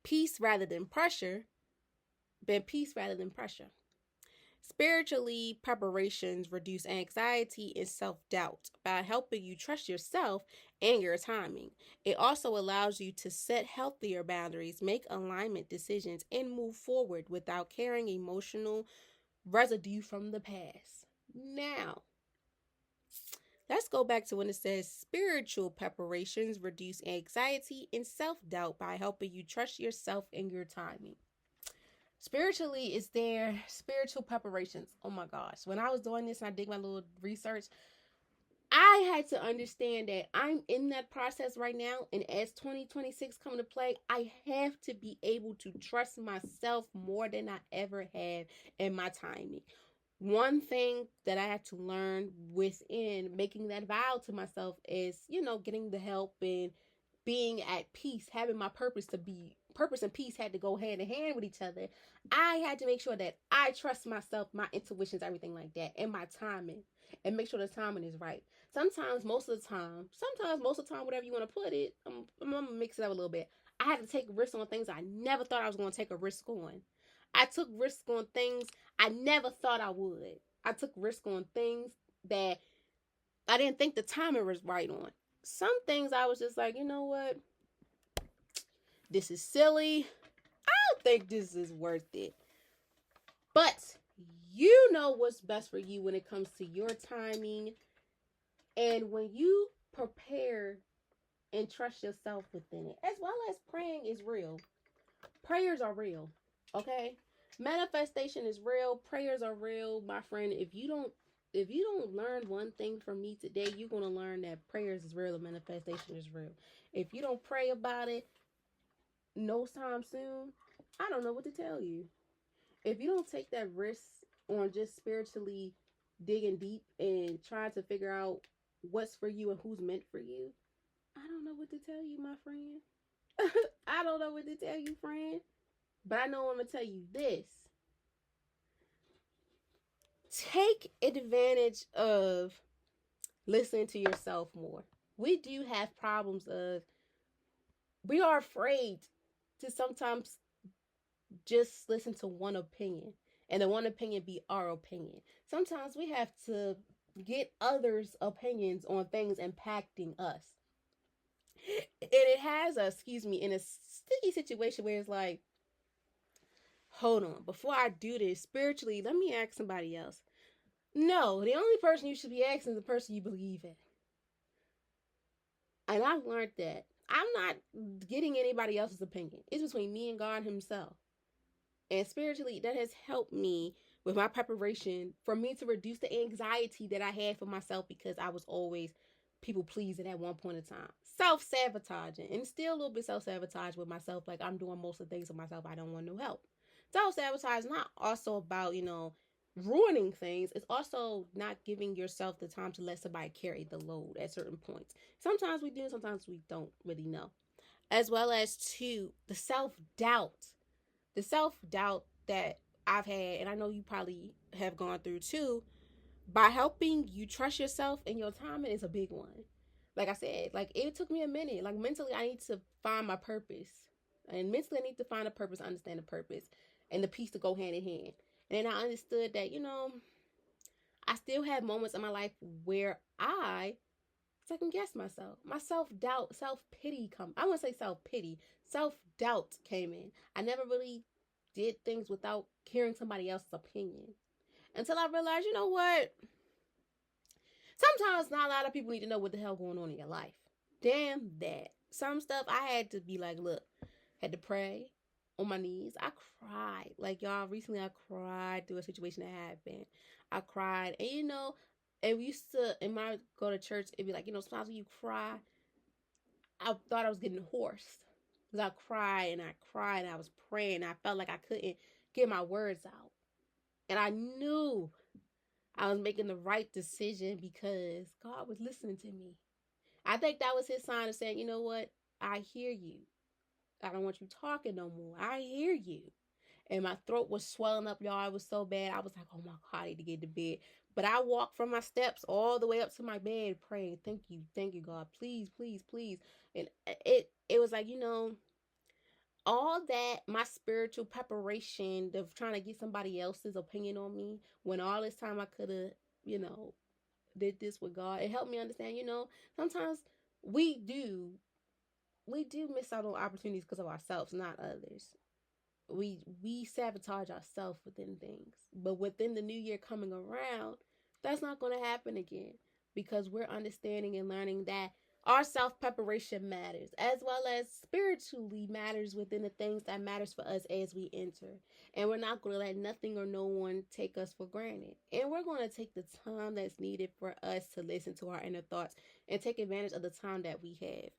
Peace rather than pressure. Spiritually, preparations reduce anxiety and self-doubt by helping you trust yourself and your timing. It also allows you to set healthier boundaries, make alignment decisions, and move forward without carrying emotional residue from the past. Now, let's go back to when it says spiritual preparations reduce anxiety and self-doubt by helping you trust yourself and your timing. Spiritually, is there spiritual preparations. Oh my gosh. When I was doing this and I did my little research, I had to understand that I'm in that process right now. And as 2026 come to play, I have to be able to trust myself more than I ever have in my timing. One thing that I had to learn within making that vow to myself is, getting the help and being at peace, having my purpose and peace had to go hand in hand with each other. I had to make sure that I trust myself, my intuitions, everything like that, and my timing, and make sure the timing is right. Sometimes, most of the time, whatever you want to put it, I'm going to mix it up a little bit. I had to take risks on things I never thought I was going to take a risk on. I took risks on things I never thought I would. I took risks on things that I didn't think the timing was right on. Some things I was just like, you know what? This is silly. I don't think this is worth it. But you know what's best for you when it comes to your timing, And when you prepare and trust yourself within it, as well as praying is real. Prayers are real. Okay? Manifestation is real. Prayers are real, my friend. If you don't learn one thing from me today, you're gonna learn that prayers is real and manifestation is real. If you don't pray about it no time soon, I don't know what to tell you. If you don't take that risk on just spiritually digging deep and trying to figure out what's for you and who's meant for you, I don't know what to tell you, my friend. I don't know what to tell you, friend. But I know I'm going to tell you this. Take advantage of listening to yourself more. We do have problems of, we are afraid to sometimes just listen to one opinion and the one opinion be our opinion. Sometimes we have to get others' opinions on things impacting us. And it has us, in a sticky situation where it's like, hold on, before I do this spiritually, let me ask somebody else. No, the only person you should be asking is the person you believe in. And I've learned that I'm not getting anybody else's opinion. It's between me and God Himself. And spiritually, that has helped me with my preparation for me to reduce the anxiety that I had for myself because I was always people pleasing at one point in time. Self-sabotaging. And still a little bit self-sabotage with myself. Like I'm doing most of the things for myself. I don't want no help. Self-sabotage is not also about, ruining things. It's also not giving yourself the time to let somebody carry the load at certain points. Sometimes we do, sometimes we don't really know. As well as to the self-doubt. The self-doubt that I've had, and I know you probably have gone through too, by helping you trust yourself and your timing is a big one. Like I said, like it took me a minute. Like mentally, I need to find my purpose. And mentally, I need to find a purpose, understand the purpose, and the piece to go hand in hand. And then I understood that, I still have moments in my life where I second guess myself. My self-doubt, self-pity I wouldn't say self-pity, self-doubt came in. I never really did things without hearing somebody else's opinion. Until I realized, you know what? Sometimes not a lot of people need to know what the hell going on in your life. Damn that. Some stuff I had to be like, look, had to pray on my knees. I cried. Like y'all, recently I cried through a situation that happened. I cried. And and we used to, and when I go to church, it'd be like, sometimes when you cry, I thought I was getting hoarse. Because I cried and I cried and I was praying. And I felt like I couldn't get my words out. And I knew I was making the right decision because God was listening to me. I think that was His sign of saying, you know what? I hear you. I don't want you talking no more. I hear you. And my throat was swelling up, y'all. It was so bad. I was like, oh my God, I need to get to bed. But I walked from my steps all the way up to my bed praying, thank you, God. Please, please, please. And it was like, all that, my spiritual preparation of trying to get somebody else's opinion on me, when all this time I could have, did this with God, it helped me understand, sometimes we do miss out on opportunities because of ourselves, not others. We sabotage ourselves within things. But within the new year coming around, that's not going to happen again because we're understanding and learning that our self-preparation matters, as well as spiritually matters within the things that matters for us as we enter. And we're not going to let nothing or no one take us for granted. And we're going to take the time that's needed for us to listen to our inner thoughts and take advantage of the time that we have.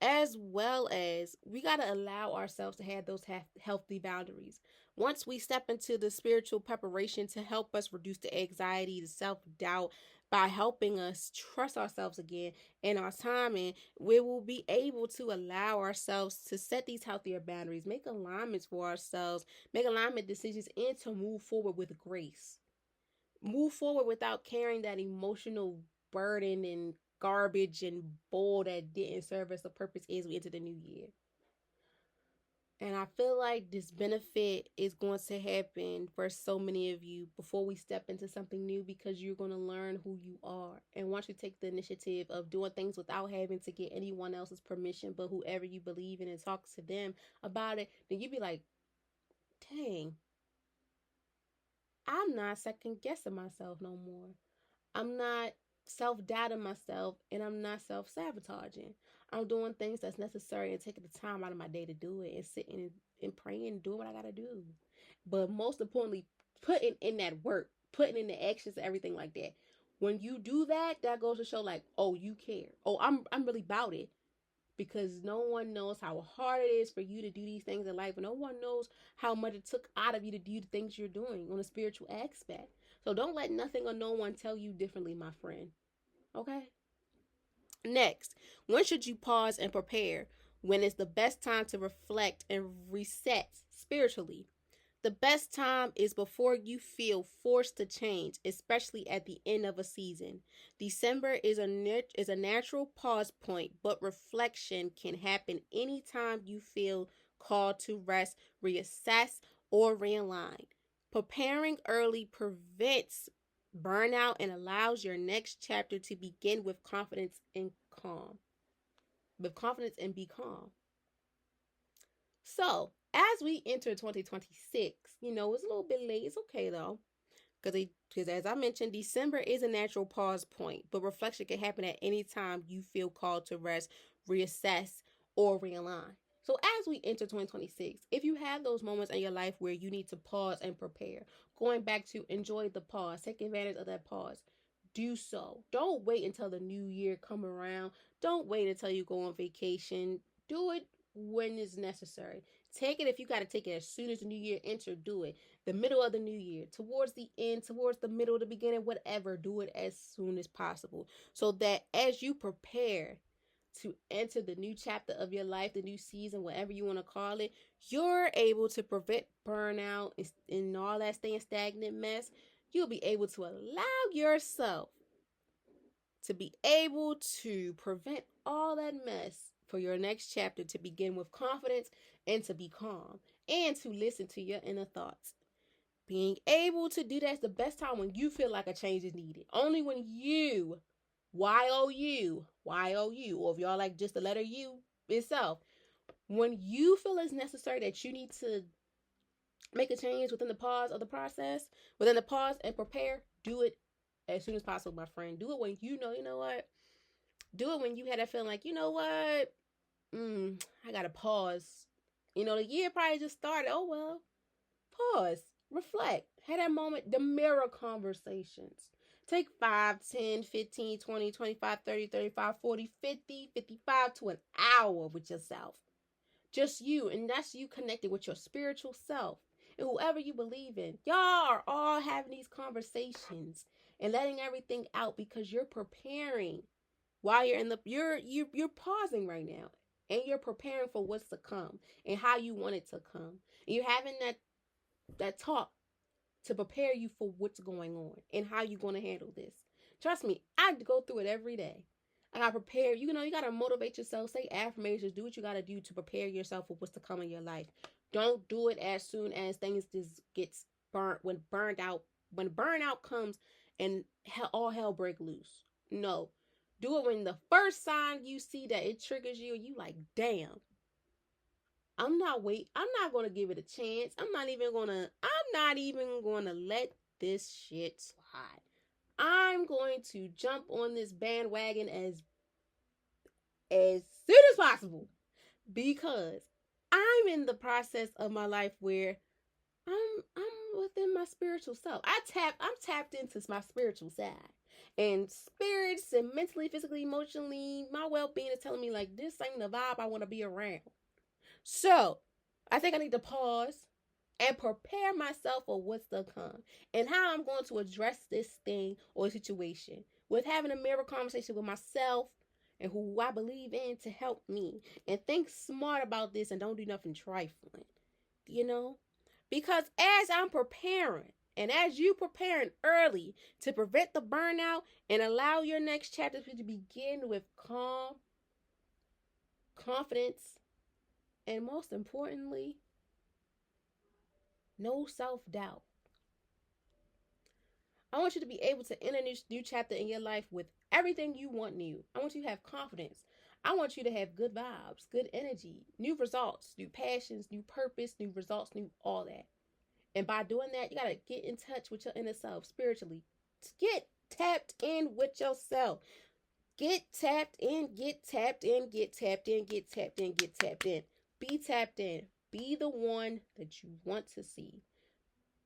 As well as we got to allow ourselves to have those healthy boundaries. Once we step into the spiritual preparation to help us reduce the anxiety, the self-doubt, by helping us trust ourselves again and our timing, we will be able to allow ourselves to set these healthier boundaries, make alignments for ourselves, make alignment decisions, and to move forward with grace. Move forward without carrying that emotional burden and garbage and bull that didn't serve us a purpose as we enter the new year. And I feel like this benefit is going to happen for so many of you before we step into something new, because you're going to learn who you are. And once you take the initiative of doing things without having to get anyone else's permission, but whoever you believe in, and talk to them about it, then you be like, dang, I'm not second guessing myself no more. I'm not self-doubting myself, and I'm not self-sabotaging. I'm doing things that's necessary and taking the time out of my day to do it and sitting and praying and doing what I gotta do. But most importantly, putting in that work, putting in the actions, everything like that. When you do that, that goes to show like, oh, you care. Oh, I'm really about it. Because no one knows how hard it is for you to do these things in life. And no one knows how much it took out of you to do the things you're doing on a spiritual aspect. So don't let nothing or no one tell you differently, my friend. Okay? Next, when should you pause and prepare? When is the best time to reflect and reset spiritually? The best time is before you feel forced to change, especially at the end of a season. December is a natural pause point, but reflection can happen anytime you feel called to rest, reassess, or realign. Preparing early prevents burnout and allows your next chapter to begin with confidence and calm. With confidence and be calm. So, as we enter 2026, it's a little bit late. It's okay though. Because as I mentioned, December is a natural pause point, but reflection can happen at any time you feel called to rest, reassess, or realign. So as we enter 2026, if you have those moments in your life where you need to pause and prepare, going back to enjoy the pause, take advantage of that pause, do so. Don't wait until the new year come around. Don't wait until you go on vacation. Do it when it's necessary. Take it if you got to take it as soon as the new year enter, do it. The middle of the new year, towards the end, towards the middle, the beginning, whatever, do it as soon as possible. So that as you prepare to enter the new chapter of your life, the new season, whatever you want to call it, you're able to prevent burnout and all that staying stagnant mess. You'll be able to allow yourself to be able to prevent all that mess for your next chapter to begin with confidence and to be calm and to listen to your inner thoughts. Being able to do that's the best time when you feel like a change is needed. Only when you, Y-O-U, Y-O-U, or if y'all like just the letter U itself, when you feel it's necessary that you need to make a change within the pause of the process, within the pause and prepare, do it as soon as possible, my friend. Do it when you know what? Do it when you had that feeling like, you know what? I gotta pause. The year probably just started. Oh well. Pause. Reflect. Have that moment, the mirror conversations. Take 5, 10, 15, 20, 25, 30, 35, 40, 50, 55 to an hour with yourself. Just you, and that's you connected with your spiritual self and whoever you believe in. Y'all are all having these conversations and letting everything out because you're preparing while you're in the you're pausing right now and you're preparing for what's to come and how you want it to come. And you're having that talk to prepare you for what's going on and how you're going to handle this. Trust me, I go through it every day. I got to prepare. You got to motivate yourself. Say affirmations. Do what you got to do to prepare yourself for what's to come in your life. Don't do it as soon as things just gets burnt. When burnout comes and all hell break loose. No. Do it when the first sign you see that it triggers you, you like, damn. I'm not going to give it a chance. I'm not even going to let this shit slide. I'm going to jump on this bandwagon as soon as possible because I'm in the process of my life where I'm within my spiritual self. I'm tapped into my spiritual side. And spirits and mentally, physically, emotionally, my well-being is telling me like this ain't the vibe I want to be around. So, I think I need to pause and prepare myself for what's to come and how I'm going to address this thing or situation with having a mirror conversation with myself and who I believe in to help me and think smart about this and don't do nothing trifling, because as I'm preparing and as you preparing early to prevent the burnout and allow your next chapter to begin with calm, confidence, and most importantly, no self-doubt. I want you to be able to enter this new chapter in your life with everything you want new. I want you to have confidence. I want you to have good vibes, good energy, new results, new passions, new purpose, new results, new all that. And by doing that, you got to get in touch with your inner self spiritually. Get tapped in with yourself. Get tapped in, get tapped in, get tapped in, get tapped in, get tapped in. Be tapped in. Be the one that you want to see.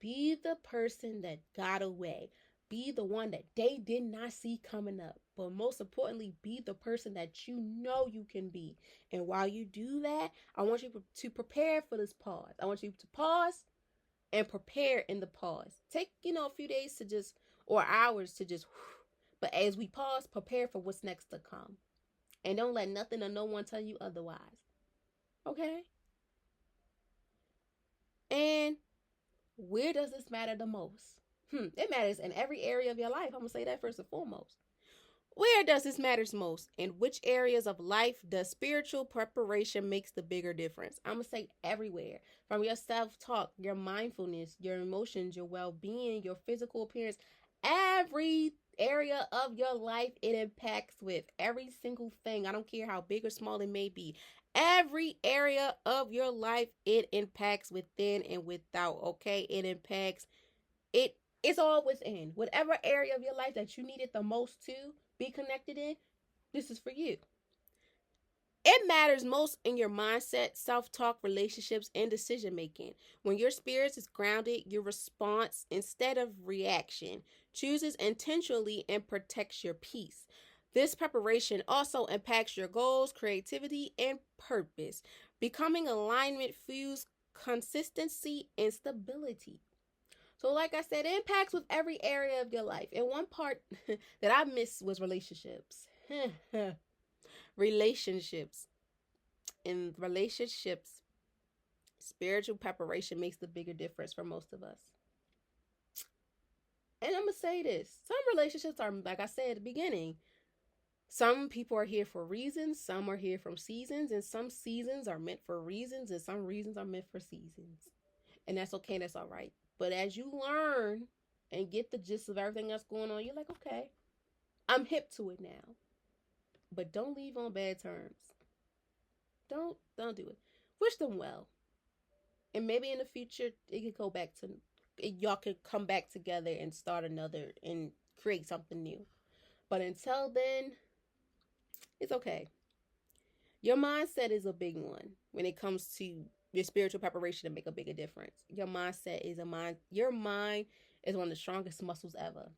Be the person that got away. Be the one that they did not see coming up. But most importantly, be the person that you know you can be. And while you do that, I want you to prepare for this pause. I want you to pause and prepare in the pause. Take, a few days to just, or hours to just, but as we pause, prepare for what's next to come. And don't let nothing or no one tell you otherwise. Okay? And where does this matter the most? It matters in every area of your life. I'm going to say that first and foremost. Where does this matters most? In which areas of life does spiritual preparation makes the bigger difference? I'm going to say everywhere. From your self-talk, your mindfulness, your emotions, your well-being, your physical appearance, every area of your life it impacts with. Every single thing. I don't care how big or small it may be. Every area of your life it impacts within and without, okay? It impacts. It's all within. Whatever area of your life that you need it the most to be connected in, this is for you. It matters most in your mindset, self-talk, relationships, and decision-making. When your spirit is grounded, your response, instead of reaction, chooses intentionally and protects your peace. This preparation also impacts your goals, creativity, and purpose. Becoming alignment fuels consistency and stability. So like I said, it impacts with every area of your life. And one part that I missed was relationships. Relationships. In relationships, spiritual preparation makes the bigger difference for most of us. And I'm going to say this. Some relationships are, like I said at the beginning, some people are here for reasons, some are here from seasons, and some seasons are meant for reasons, and some reasons are meant for seasons. And that's okay, that's all right. But as you learn and get the gist of everything that's going on, you're like, okay, I'm hip to it now. But don't leave on bad terms. Don't do it. Wish them well. And maybe in the future, it could go back to, y'all could come back together and start another and create something new. But until then, it's okay. Your mindset is a big one when it comes to your spiritual preparation to make a bigger difference. Your mindset is your mind is one of the strongest muscles ever.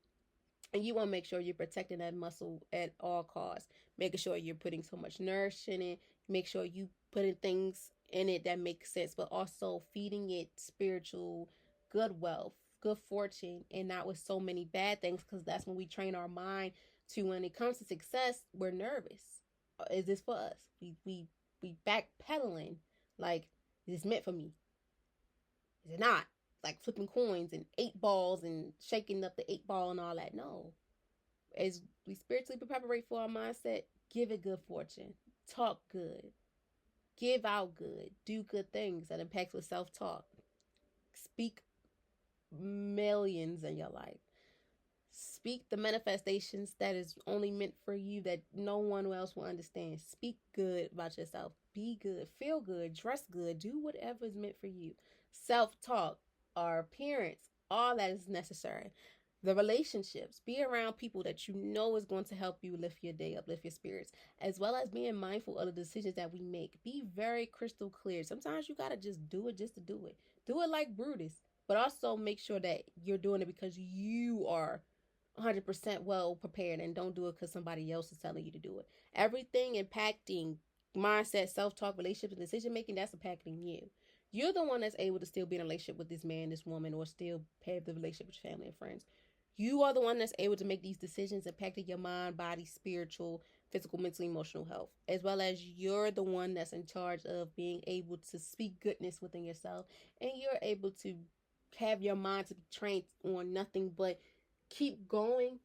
And you want to make sure you're protecting that muscle at all costs. Making sure you're putting so much nourishment in it. Make sure you putting things in it that make sense, but also feeding it spiritual, good wealth, good fortune, and not with so many bad things, because that's when we train our mind to, when it comes to success, we're nervous. Is this for us? We backpedaling. Like, is this meant for me? Is it not? Like flipping coins and 8 balls and shaking up the 8 ball and all that. No. As we spiritually prepare for our mindset, give it good fortune. Talk good. Give out good. Do good things that impacts with self-talk. Speak millions in your life. Speak the manifestations that is only meant for you, that no one else will understand. Speak good about yourself. Be good. Feel good. Dress good. Do whatever is meant for you. Self-talk, our appearance, all that is necessary. The relationships. Be around people that you know is going to help you lift your day up, lift your spirits, as well as being mindful of the decisions that we make. Be very crystal clear. Sometimes you got to just do it just to do it. Do it like Brutus, but also make sure that you're doing it because you are 100% well prepared, and don't do it because somebody else is telling you to do it. Everything impacting mindset, self-talk, relationships, and decision making, that's impacting you. You're the one that's able to still be in a relationship with this man, this woman, or still have the relationship with your family and friends. You are the one that's able to make these decisions impacting your mind, body, spiritual, physical, mental, emotional health, as well as you're the one that's in charge of being able to speak goodness within yourself, and you're able to have your mind to be trained on nothing but keep going,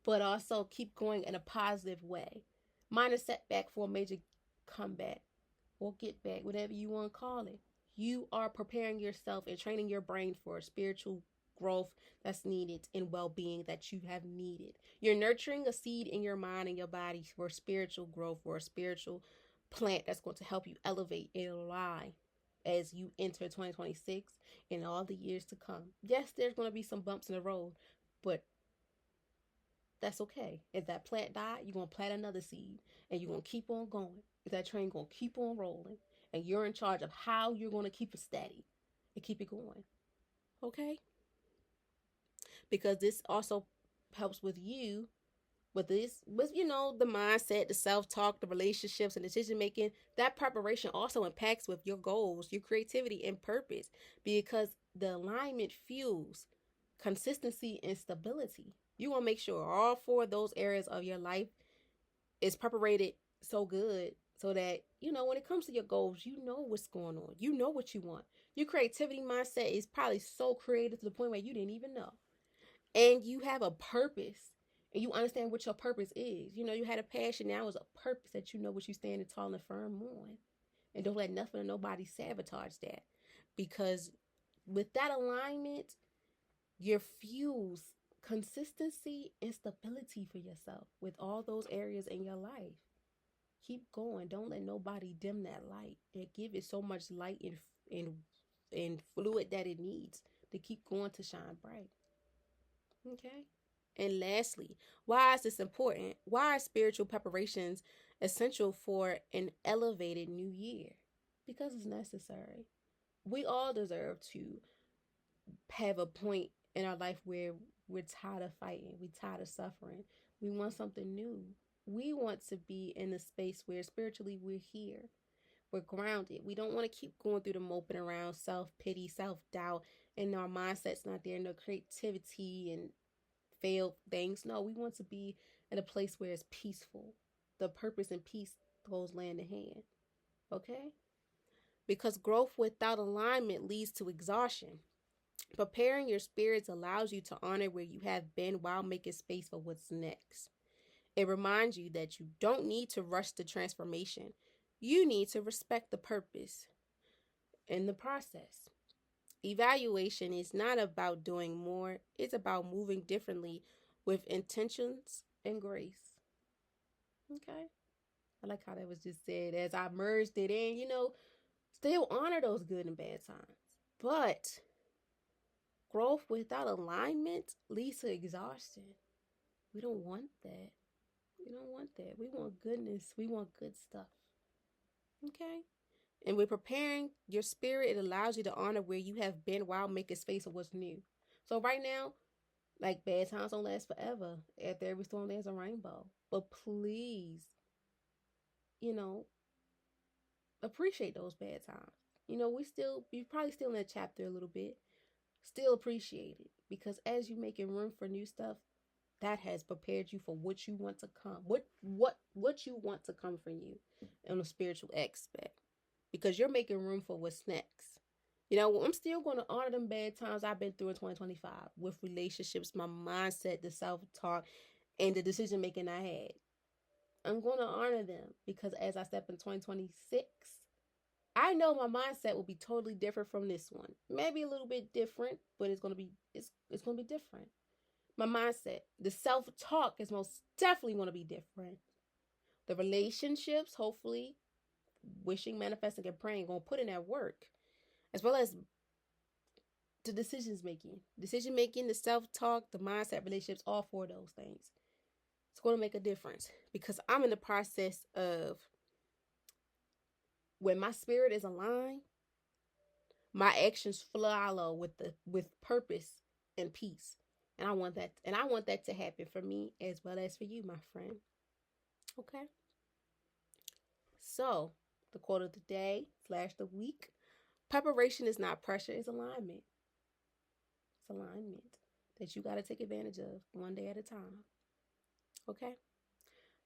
but also keep going in a positive way. Minor setback for a major comeback or get back, whatever you want to call it. You are preparing yourself and training your brain for spiritual growth that's needed and well-being that you have needed. You're nurturing a seed in your mind and your body for spiritual growth, for a spiritual plant that's going to help you elevate and align as you enter 2026 and all the years to come. Yes, there's going to be some bumps in the road, but That's okay. If that plant died, you're going to plant another seed and you're going to keep on going. That train going to keep on rolling. And you're in charge of how you're going to keep it steady and keep it going. Okay? Because this also helps with you with this, with the mindset, the self-talk, the relationships, and decision making. That preparation also impacts with your goals, your creativity, and purpose, because the alignment fuels consistency and stability. You want to make sure all four of those areas of your life is preparated so good, so that when it comes to your goals, you know what's going on, you know what you want. Your creativity mindset is probably so creative to the point where you didn't even know, and you have a purpose, and you understand what your purpose is. You had a passion, now is a purpose that you know what you standing tall and firm on. And don't let nothing or nobody sabotage that, because with that alignment, your fuels consistency and stability for yourself with all those areas in your life. Keep going. Don't let nobody dim that light, and give it so much light and fluid that it needs to keep going to shine bright. Okay. And lastly, why is this important? Why are spiritual preparations essential for an elevated new year? Because it's necessary. We all deserve to have a point in our life where we're tired of fighting, we're tired of suffering. We want something new. We want to be in a space where spiritually we're here. We're grounded. We don't want to keep going through the moping around, self-pity, self-doubt, and our mindset's not there, no creativity and failed things. No, we want to be in a place where it's peaceful. The purpose and peace goes hand in hand. Okay? Because growth without alignment leads to exhaustion. Preparing your spirits allows you to honor where you have been while making space for what's next. It reminds you that you don't need to rush the transformation. You need to respect the purpose in the process. Evaluation is not about doing more, it's about moving differently with intentions and grace. Okay? I like how that was just said as I merged it in, still honor those good and bad times. But growth without alignment leads to exhaustion. We don't want that. We don't want that. We want goodness. We want good stuff. Okay? And with preparing your spirit, it allows you to honor where you have been while making space for what's new. So right now, like, bad times don't last forever. After every storm, there's a rainbow. But please, appreciate those bad times. We probably still in that chapter a little bit. Still appreciate it, because as you making room for new stuff, that has prepared you for what you want to come. What you want to come from you in a spiritual aspect, because you're making room for what's next. I'm still going to honor them bad times I've been through in 2025 with relationships, my mindset, the self-talk, and the decision making I had. I'm going to honor them, because as I step in 2026, I know my mindset will be totally different from this one. Maybe a little bit different, but it's going to be different. My mindset, the self-talk is most definitely going to be different. The relationships, hopefully, wishing, manifesting, and praying, going to put in that work, as well as the decision making, the self-talk, the mindset, relationships, all four of those things. It's going to make a difference, because I'm in the process of, when my spirit is aligned, my actions follow with purpose and peace. And I want that to happen for me as well as for you, my friend. Okay? So, the quote of the day / the week: preparation is not pressure, it's alignment. It's alignment that you got to take advantage of one day at a time. Okay?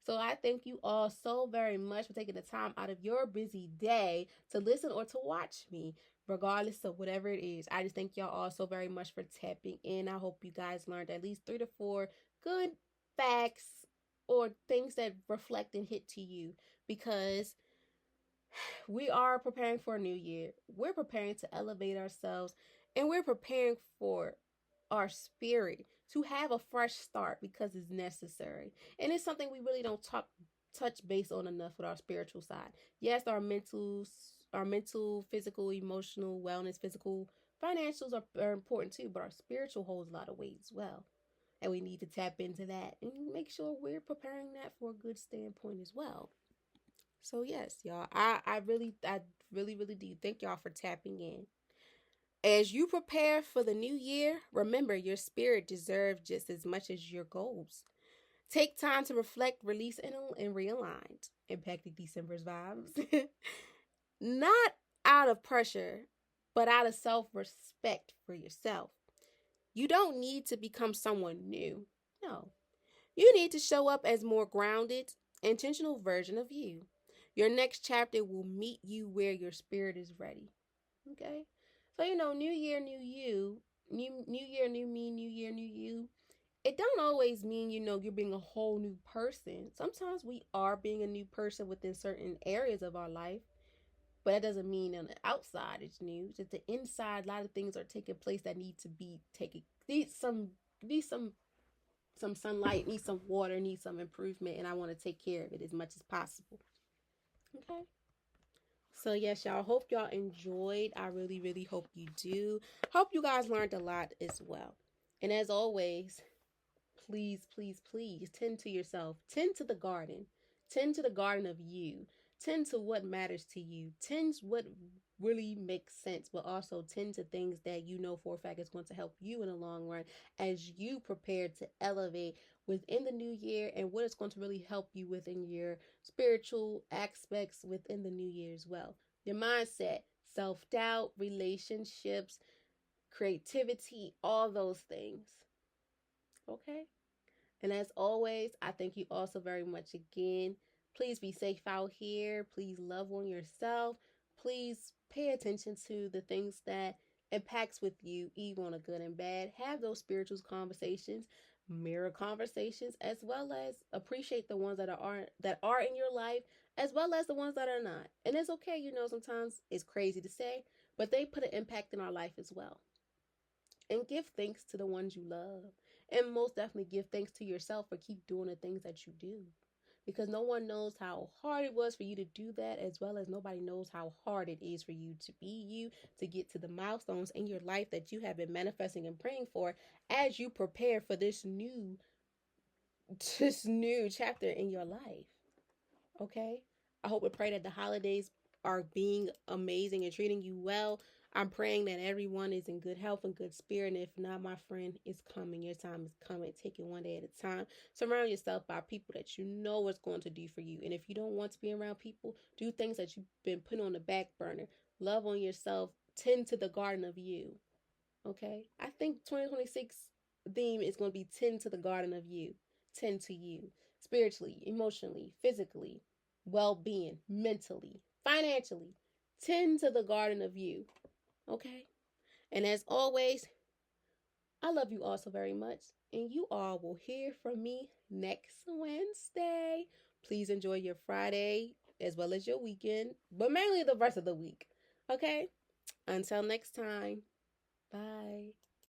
So I thank you all so very much for taking the time out of your busy day to listen or to watch me, regardless of whatever it is. I just thank y'all all so very much for tapping in. I hope you guys learned at least 3 to 4 good facts or things that reflect and hit to you, because we are preparing for a new year. We're preparing to elevate ourselves, and we're preparing for our spirit to have a fresh start, because it's necessary. And it's something we really don't touch base on enough with our spiritual side. Yes, our mental, physical, emotional wellness, physical, financials are important too, but our spiritual holds a lot of weight as well. and we need to tap into that and make sure we're preparing that for a good standpoint as well. So yes, y'all, I really do thank y'all for tapping in. As you prepare for the new year, remember your spirit deserves just as much as your goals. Take time to reflect, release, and realign. Impacting December's vibes. Not out of pressure, but out of self respect for yourself. You don't need to become someone new. No. You need to show up as more grounded, intentional version of you. Your next chapter will meet you where your spirit is ready. Okay? So, new year, new you, new year, new me, new year, new you. It don't always mean, you're being a whole new person. Sometimes we are being a new person within certain areas of our life, but that doesn't mean on the outside it's new. Just the inside, a lot of things are taking place that need to be taken. Need some sunlight, need some water, need some improvement, and I want to take care of it as much as possible. Okay. So yes, y'all. Hope y'all enjoyed. I really hope you do. Hope you guys learned a lot as well. And as always, please tend to yourself. Tend to the garden. Tend to the garden of you. Tend to what matters to you. Tend what really makes sense, but also tend to things that you know for a fact is going to help you in the long run as you prepare to elevate within the new year and what it's going to really help you within your spiritual aspects within the new year as well. Your mindset, self-doubt, relationships, creativity, all those things. Okay? And as always, I thank you all so very much again. Please be safe out here. Please love on yourself. Please pay attention to the things that impacts with you, even on a good and bad. Have those spiritual conversations, mirror conversations, as well as appreciate the ones that are in your life, as well as the ones that are not. And it's okay, sometimes it's crazy to say, but they put an impact in our life as well. And give thanks to the ones you love. And most definitely give thanks to yourself for keep doing the things that you do. Because no one knows how hard it was for you to do that, as well as nobody knows how hard it is for you to be you, to get to the milestones in your life that you have been manifesting and praying for as you prepare for this new chapter in your life. Okay? I hope and pray that the holidays are being amazing and treating you well. I'm praying that everyone is in good health and good spirit. And if not, my friend, it's coming. Your time is coming. Take it one day at a time. Surround yourself by people that you know what's going to do for you. And if you don't want to be around people, do things that you've been putting on the back burner. Love on yourself. Tend to the garden of you. Okay? I think 2026 theme is going to be tend to the garden of you. Tend to you. Spiritually, emotionally, physically, well-being, mentally, financially. Tend to the garden of you. Okay? And as always, I love you all so very much. And you all will hear from me next Wednesday. Please enjoy your Friday as well as your weekend, but mainly the rest of the week. Okay? Until next time. Bye.